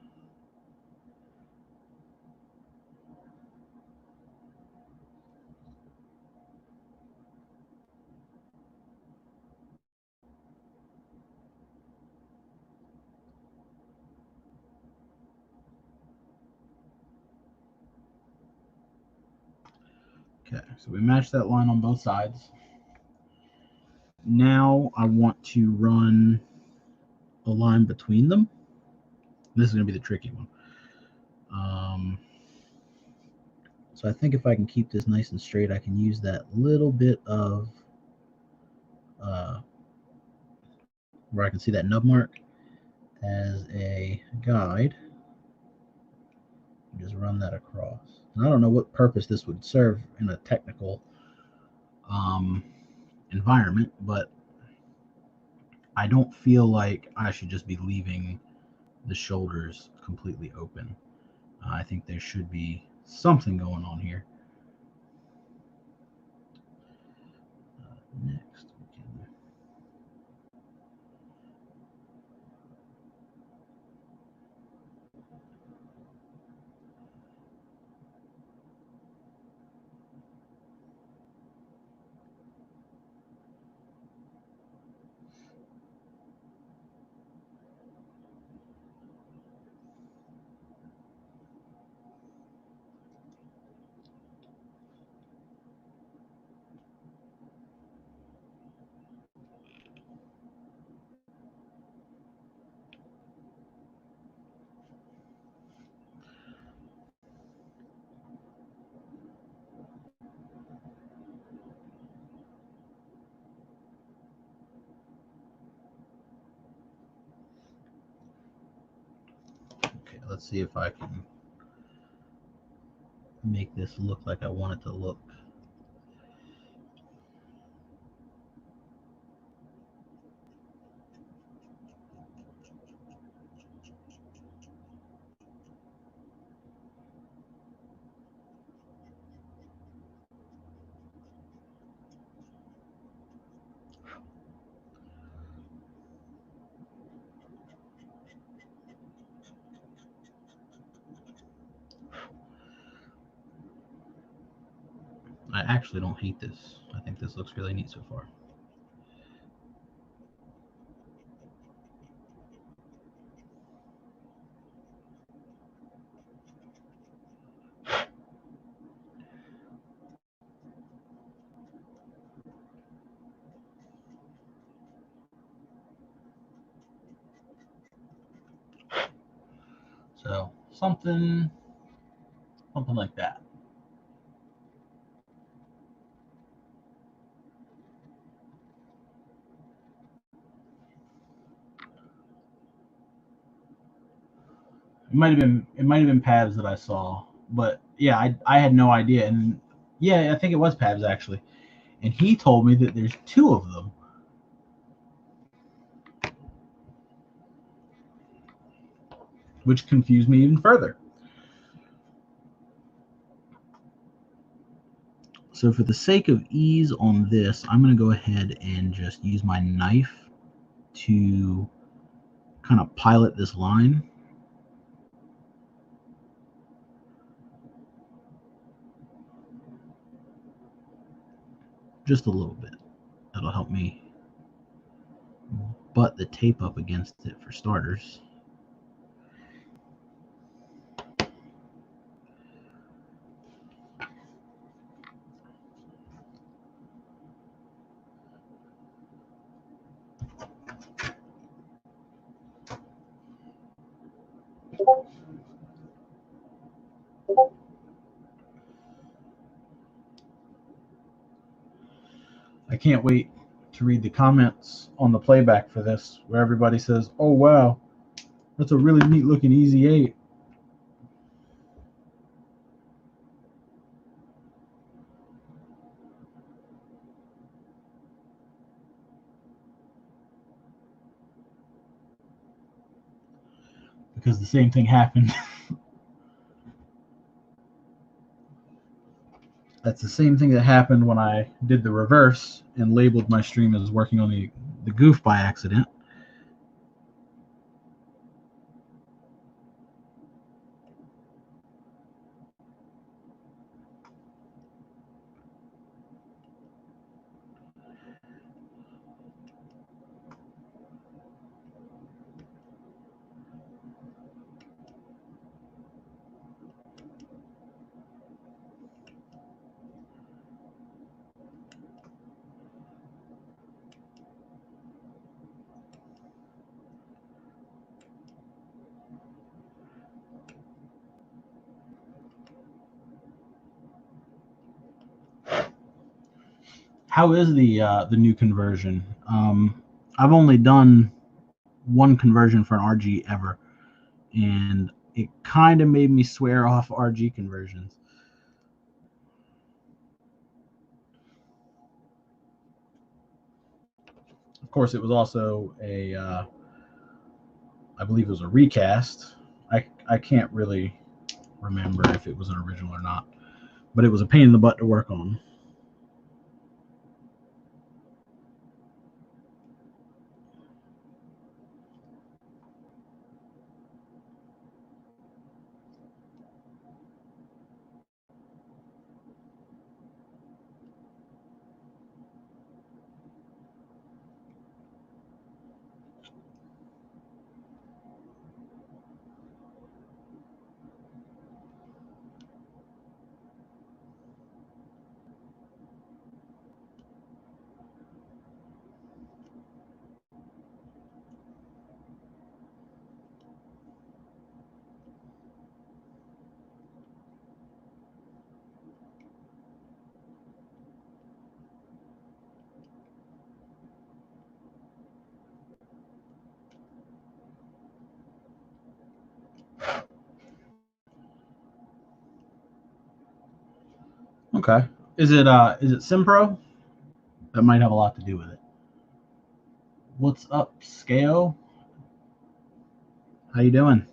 Okay, so we matched that line on both sides. Now I want to run a line between them. This is going to be the tricky one. So I think if I can keep this nice and straight, I can use that little bit of where I can see that nub mark as a guide. Just run that across. And I don't know what purpose this would serve in a technical environment, but I don't feel like I should just be leaving the shoulders completely open. I think there should be something going on here. Next, we can let's see if I can make this look like I want it to look. I actually don't hate this. I think this looks really neat so far. So something like that. It might have been Pabs that I saw, but yeah, I had no idea. And yeah, I think it was Pabs actually, and he told me that there's two of them. Which confused me even further. So for the sake of ease on this, I'm going to go ahead and just use my knife to kind of pilot this line. Just a little bit. That'll help me butt the tape up against it for starters. I can't wait to read the comments on the playback for this, where everybody says, "Oh wow, that's a really neat looking Ez8." Because the same thing happened. That's the same thing that happened when I did the reverse and labeled my stream as working on the goof by accident. How is the new conversion? I've only done one conversion for an RG ever, and it kind of made me swear off RG conversions. Of course, it was also I believe it was a recast. I can't really remember if it was an original or not, but it was a pain in the butt to work on. Okay. Is it Simpro? That might have a lot to do with it. What's up, Scale? How you doing?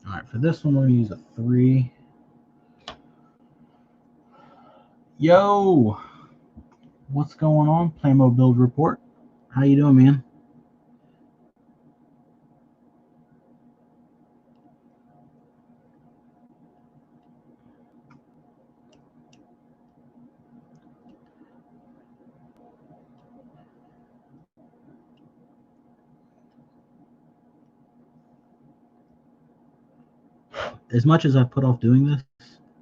All right, for this one, we're gonna use a 3. Yo, what's going on? Playmo build report. How you doing, man? As much as I've put off doing this,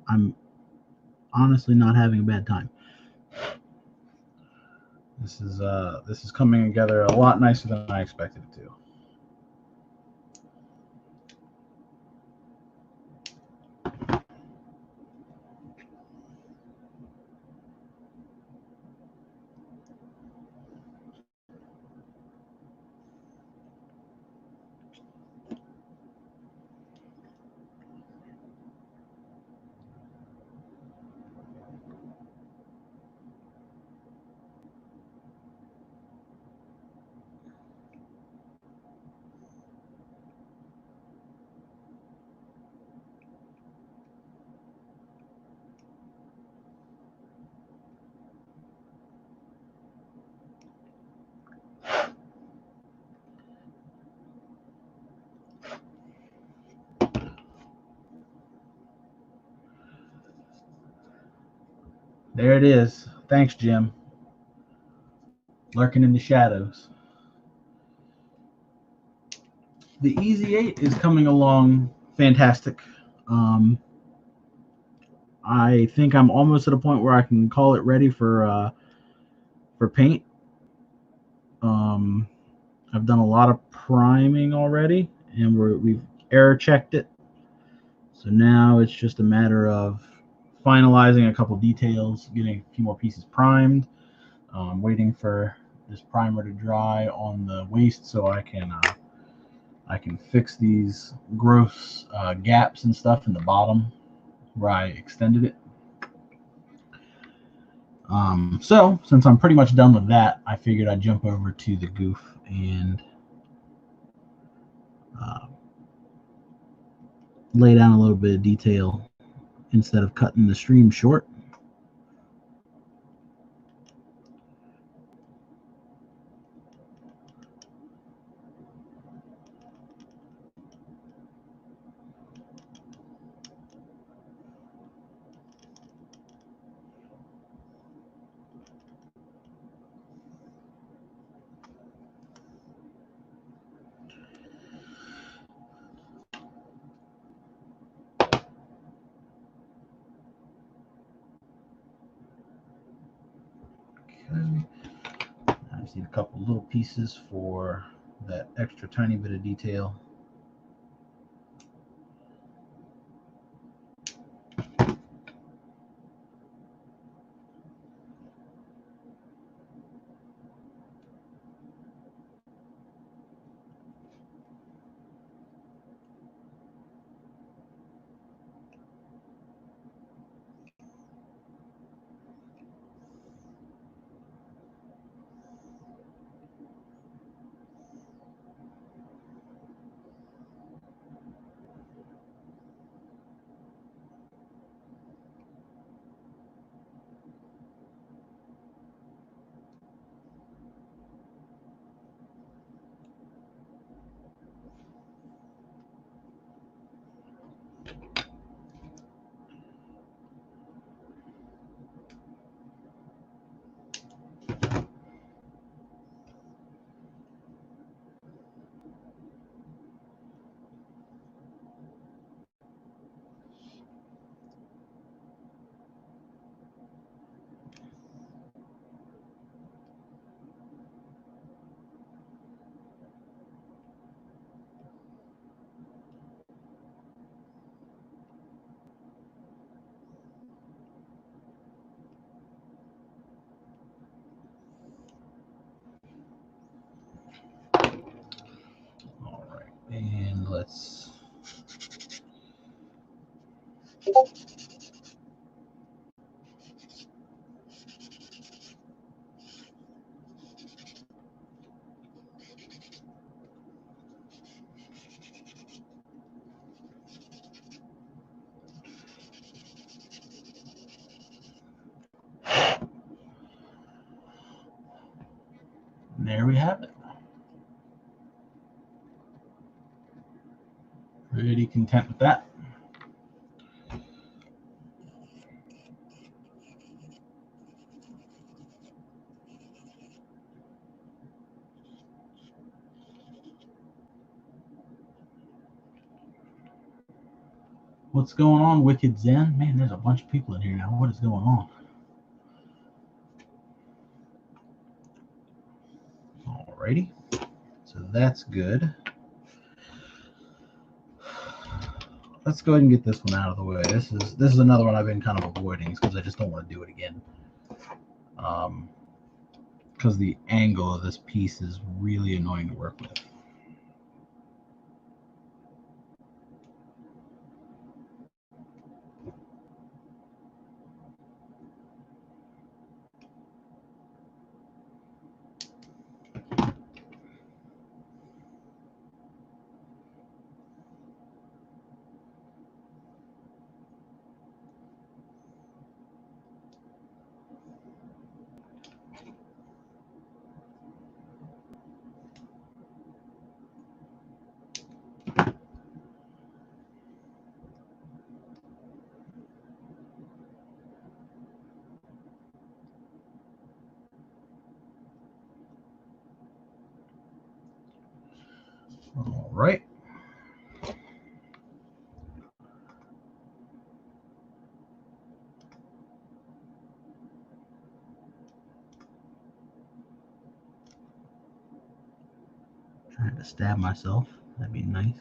I'm honestly not having a bad time. This is coming together a lot nicer than I expected it to. There it is. Thanks, Jim. Lurking in the shadows. The Ez8 is coming along fantastic. I think I'm almost at a point where I can call it ready for paint. I've done a lot of priming already, and we've air checked it. So now it's just a matter of finalizing a couple details, getting a few more pieces primed, waiting for this primer to dry on the waste so I can fix these gross gaps and stuff in the bottom where I extended it. So since I'm pretty much done with that, I figured I'd jump over to the goof and lay down a little bit of detail instead of cutting the stream short. Okay. I just need a couple little pieces for that extra tiny bit of detail. All right, and let's there we have it. Pretty content with that. What's going on, Wicked Zen? Man, there's a bunch of people in here now. What is going on? Alrighty, so that's good. Let's go ahead and get this one out of the way. This is another one I've been kind of avoiding because I just don't want to do it again. Because the angle of this piece is really annoying to work with. All right. stab myself. That'd be nice.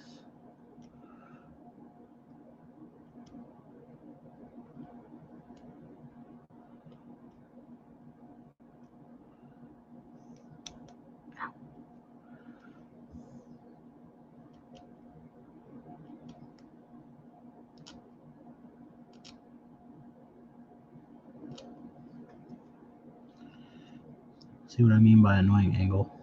See what I mean by annoying angle?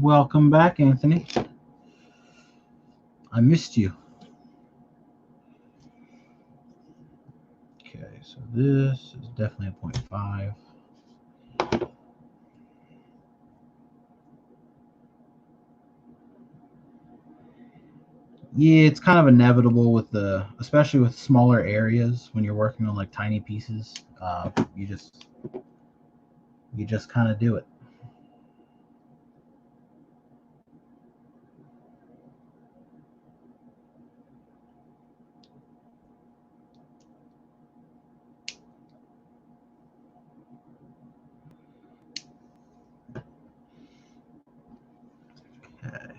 Welcome back, Anthony. I missed you. Okay, so this is definitely a 0.5. Yeah, it's kind of inevitable with especially with smaller areas when you're working on like tiny pieces. You just kind of do it. Okay.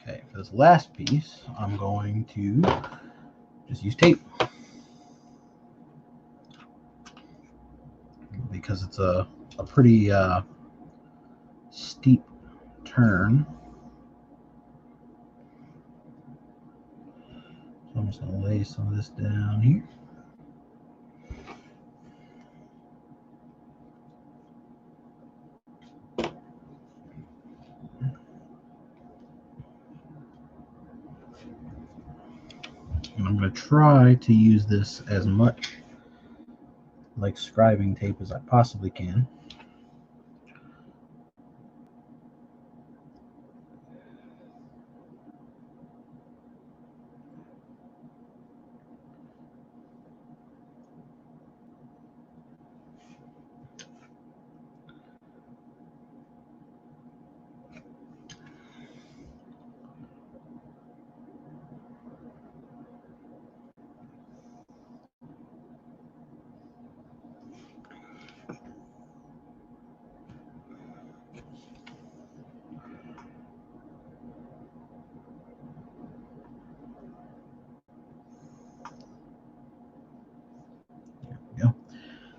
Okay, for this last piece, I'm going to just use tape because it's a pretty steep turn. So I'm just going to lay some of this down here. And I'm going to try to use this as much like scribing tape as I possibly can.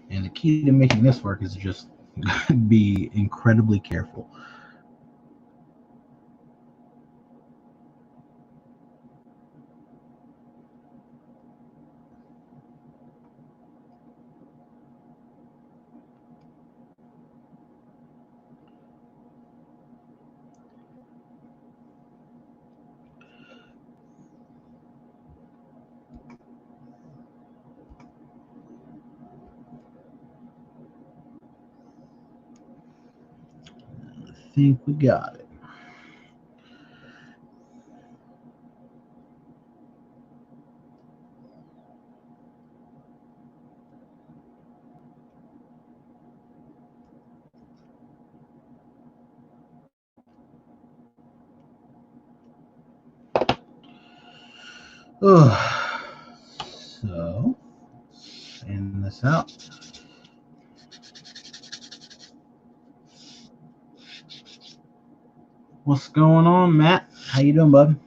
And the key to making this work is just be incredibly careful. think we got it. So, sand this out. What's going on, Matt? How you doing, bud?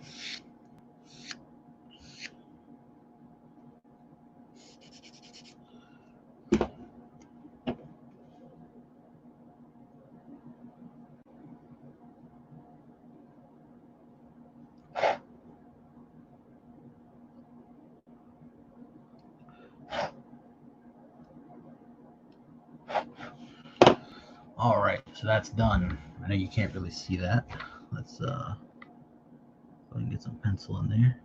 All right, so that's done. I know you can't really see that. Let's go ahead and get some pencil in there.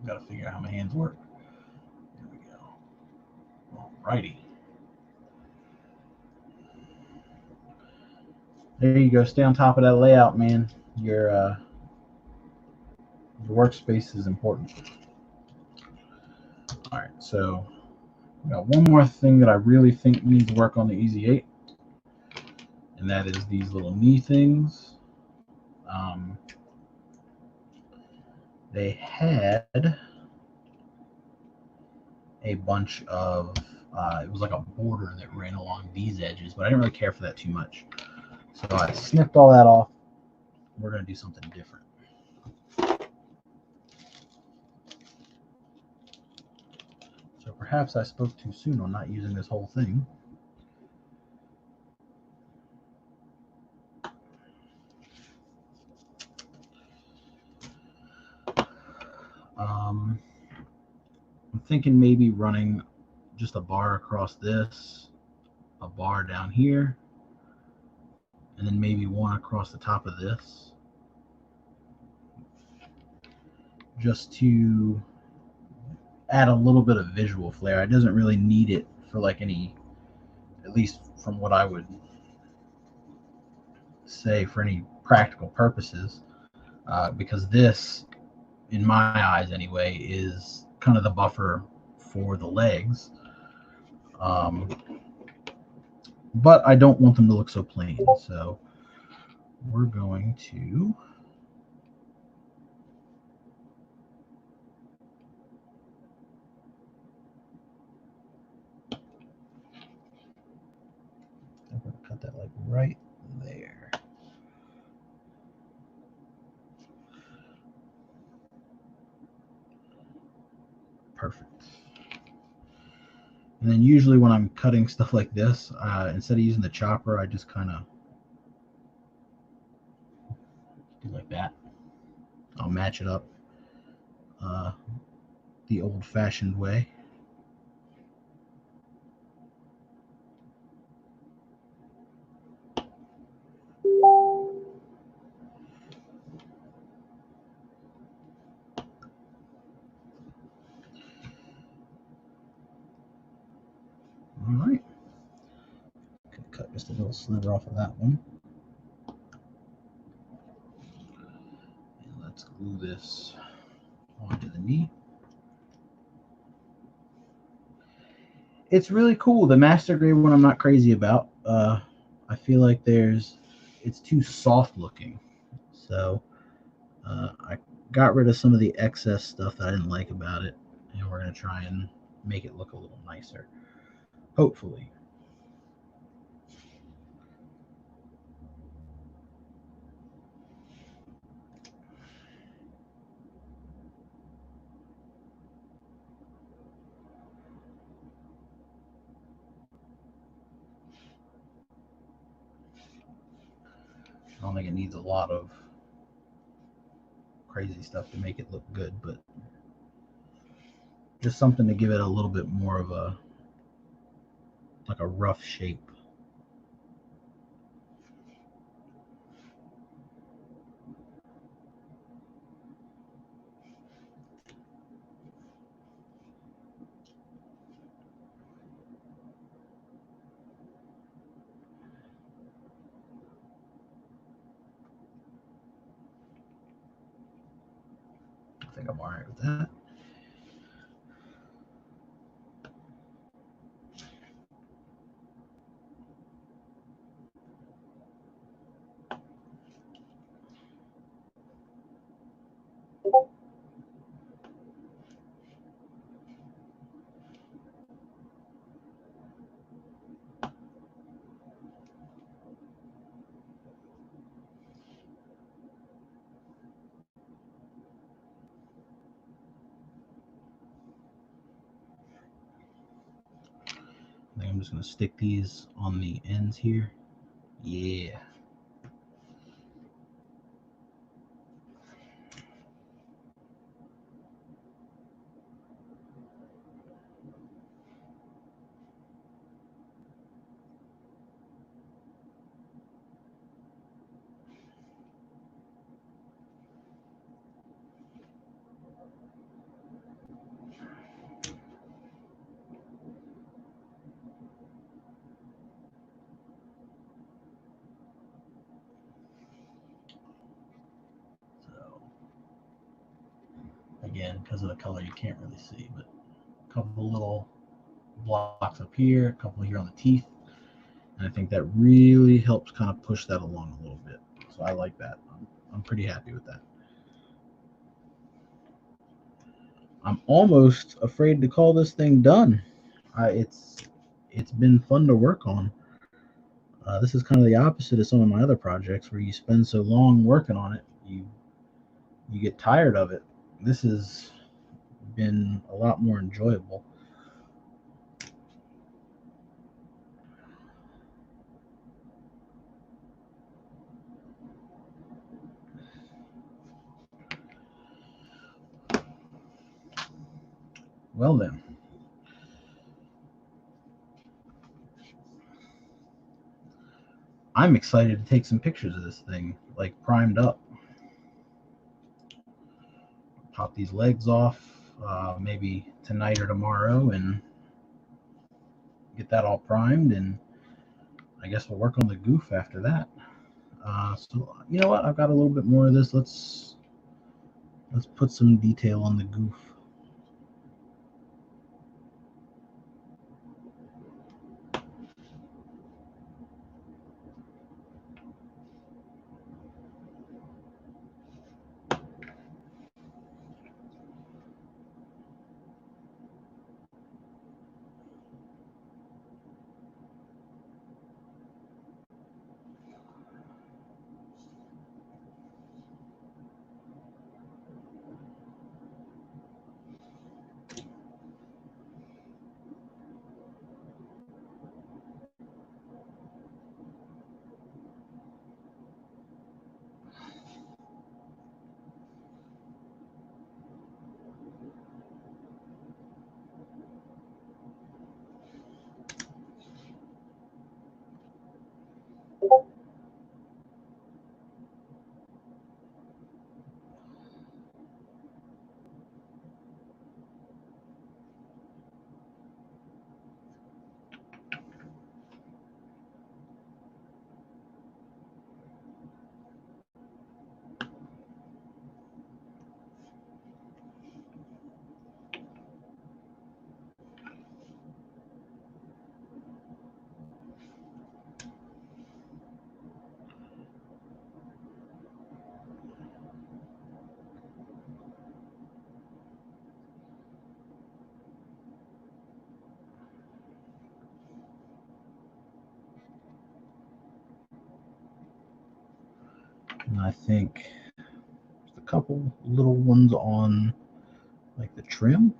Got to figure out how my hands work. There we go. All righty. There you go. Stay on top of that layout, man. Your workspace is important. All right, so we got one more thing that I really think needs to work on the Ez8, and that is these little knee things. They had a bunch of, it was like a border that ran along these edges, but I didn't really care for that too much. So I snipped all that off. We're going to do something different. So perhaps I spoke too soon on not using this whole thing. I'm thinking maybe running just a bar across this, a bar down here, and then maybe one across the top of this, just to add a little bit of visual flair. It doesn't really need it for like any, at least from what I would say, for any practical purposes, because this, in my eyes anyway, is kind of the buffer for the legs. But I don't want them to look so plain, so we're going to cut that like right there. Perfect. And then usually when I'm cutting stuff like this, instead of using the chopper, I just kind of do like that. I'll match it up the old-fashioned way. All right. Cut just a little sliver off of that one. And let's glue this onto the knee. It's really cool. The master grade one I'm not crazy about. I feel like it's too soft looking. So I got rid of some of the excess stuff that I didn't like about it. And we're going to try and make it look a little nicer. Hopefully. I don't think it needs a lot of crazy stuff to make it look good, but just something to give it a little bit more of a, like a rough shape. I think I'm all right with that. I think I'm just going to stick these on the ends here. Yeah. Again, because of the color, you can't really see, but a couple little blocks up here, a couple here on the teeth, and I think that really helps kind of push that along a little bit. So I like that. I'm pretty happy with that. I'm almost afraid to call this thing done. It's been fun to work on. This is kind of the opposite of some of my other projects where you spend so long working on it, you get tired of it. This has been a lot more enjoyable. Well then, I'm excited to take some pictures of this thing, like primed up. Pop these legs off, maybe tonight or tomorrow, and get that all primed, and I guess we'll work on the goof after that. So you know what? I've got a little bit more of this. Let's put some detail on the goof. And I think there's a couple little ones on like the trim.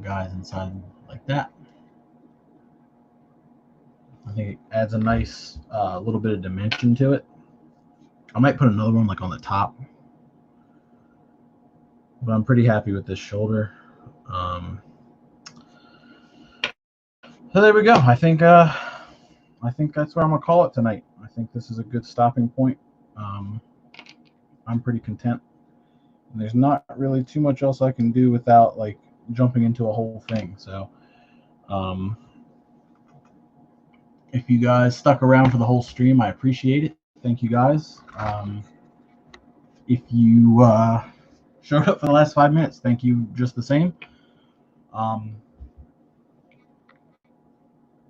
guys inside like that. I think it adds a nice little bit of dimension to it. I might put another one like on the top, but I'm pretty happy with this shoulder. So there we go. I think that's where I'm gonna call it tonight. I think this is a good stopping point. I'm pretty content. And there's not really too much else I can do without like jumping into a whole thing. So if you guys stuck around for the whole stream, I appreciate it. Thank you guys. If you showed up for the last 5 minutes, thank you just the same.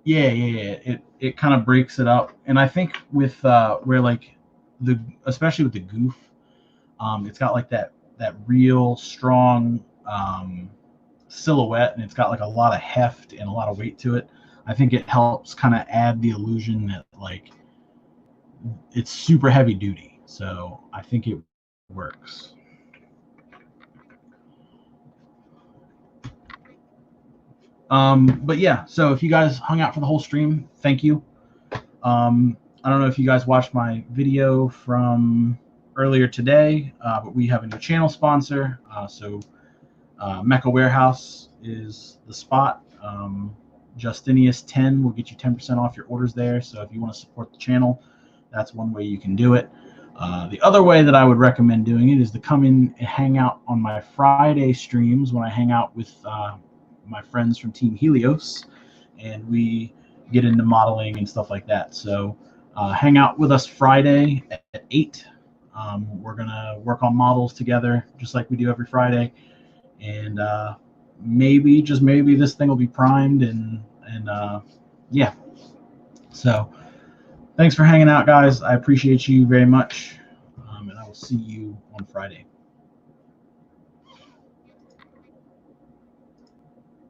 Yeah. It kind of breaks it up, and I think with where like especially with the goof, it's got like that real strong silhouette, and it's got like a lot of heft and a lot of weight to it. I think it helps kind of add the illusion that like it's super heavy duty. So I think it works. But yeah, so if you guys hung out for the whole stream, thank you. I don't know if you guys watched my video from earlier today, but we have a new channel sponsor. So Mecha Warehouse is the spot. Justinius 10 will get you 10% off your orders there. So if you want to support the channel, that's one way you can do it. The other way that I would recommend doing it is to come in and hang out on my Friday streams when I hang out with my friends from Team Helios, and we get into modeling and stuff like that. So hang out with us Friday at 8. We're going to work on models together just like we do every Friday. And maybe, just maybe, this thing will be primed and yeah. So thanks for hanging out, guys. I appreciate you very much. And I will see you on Friday.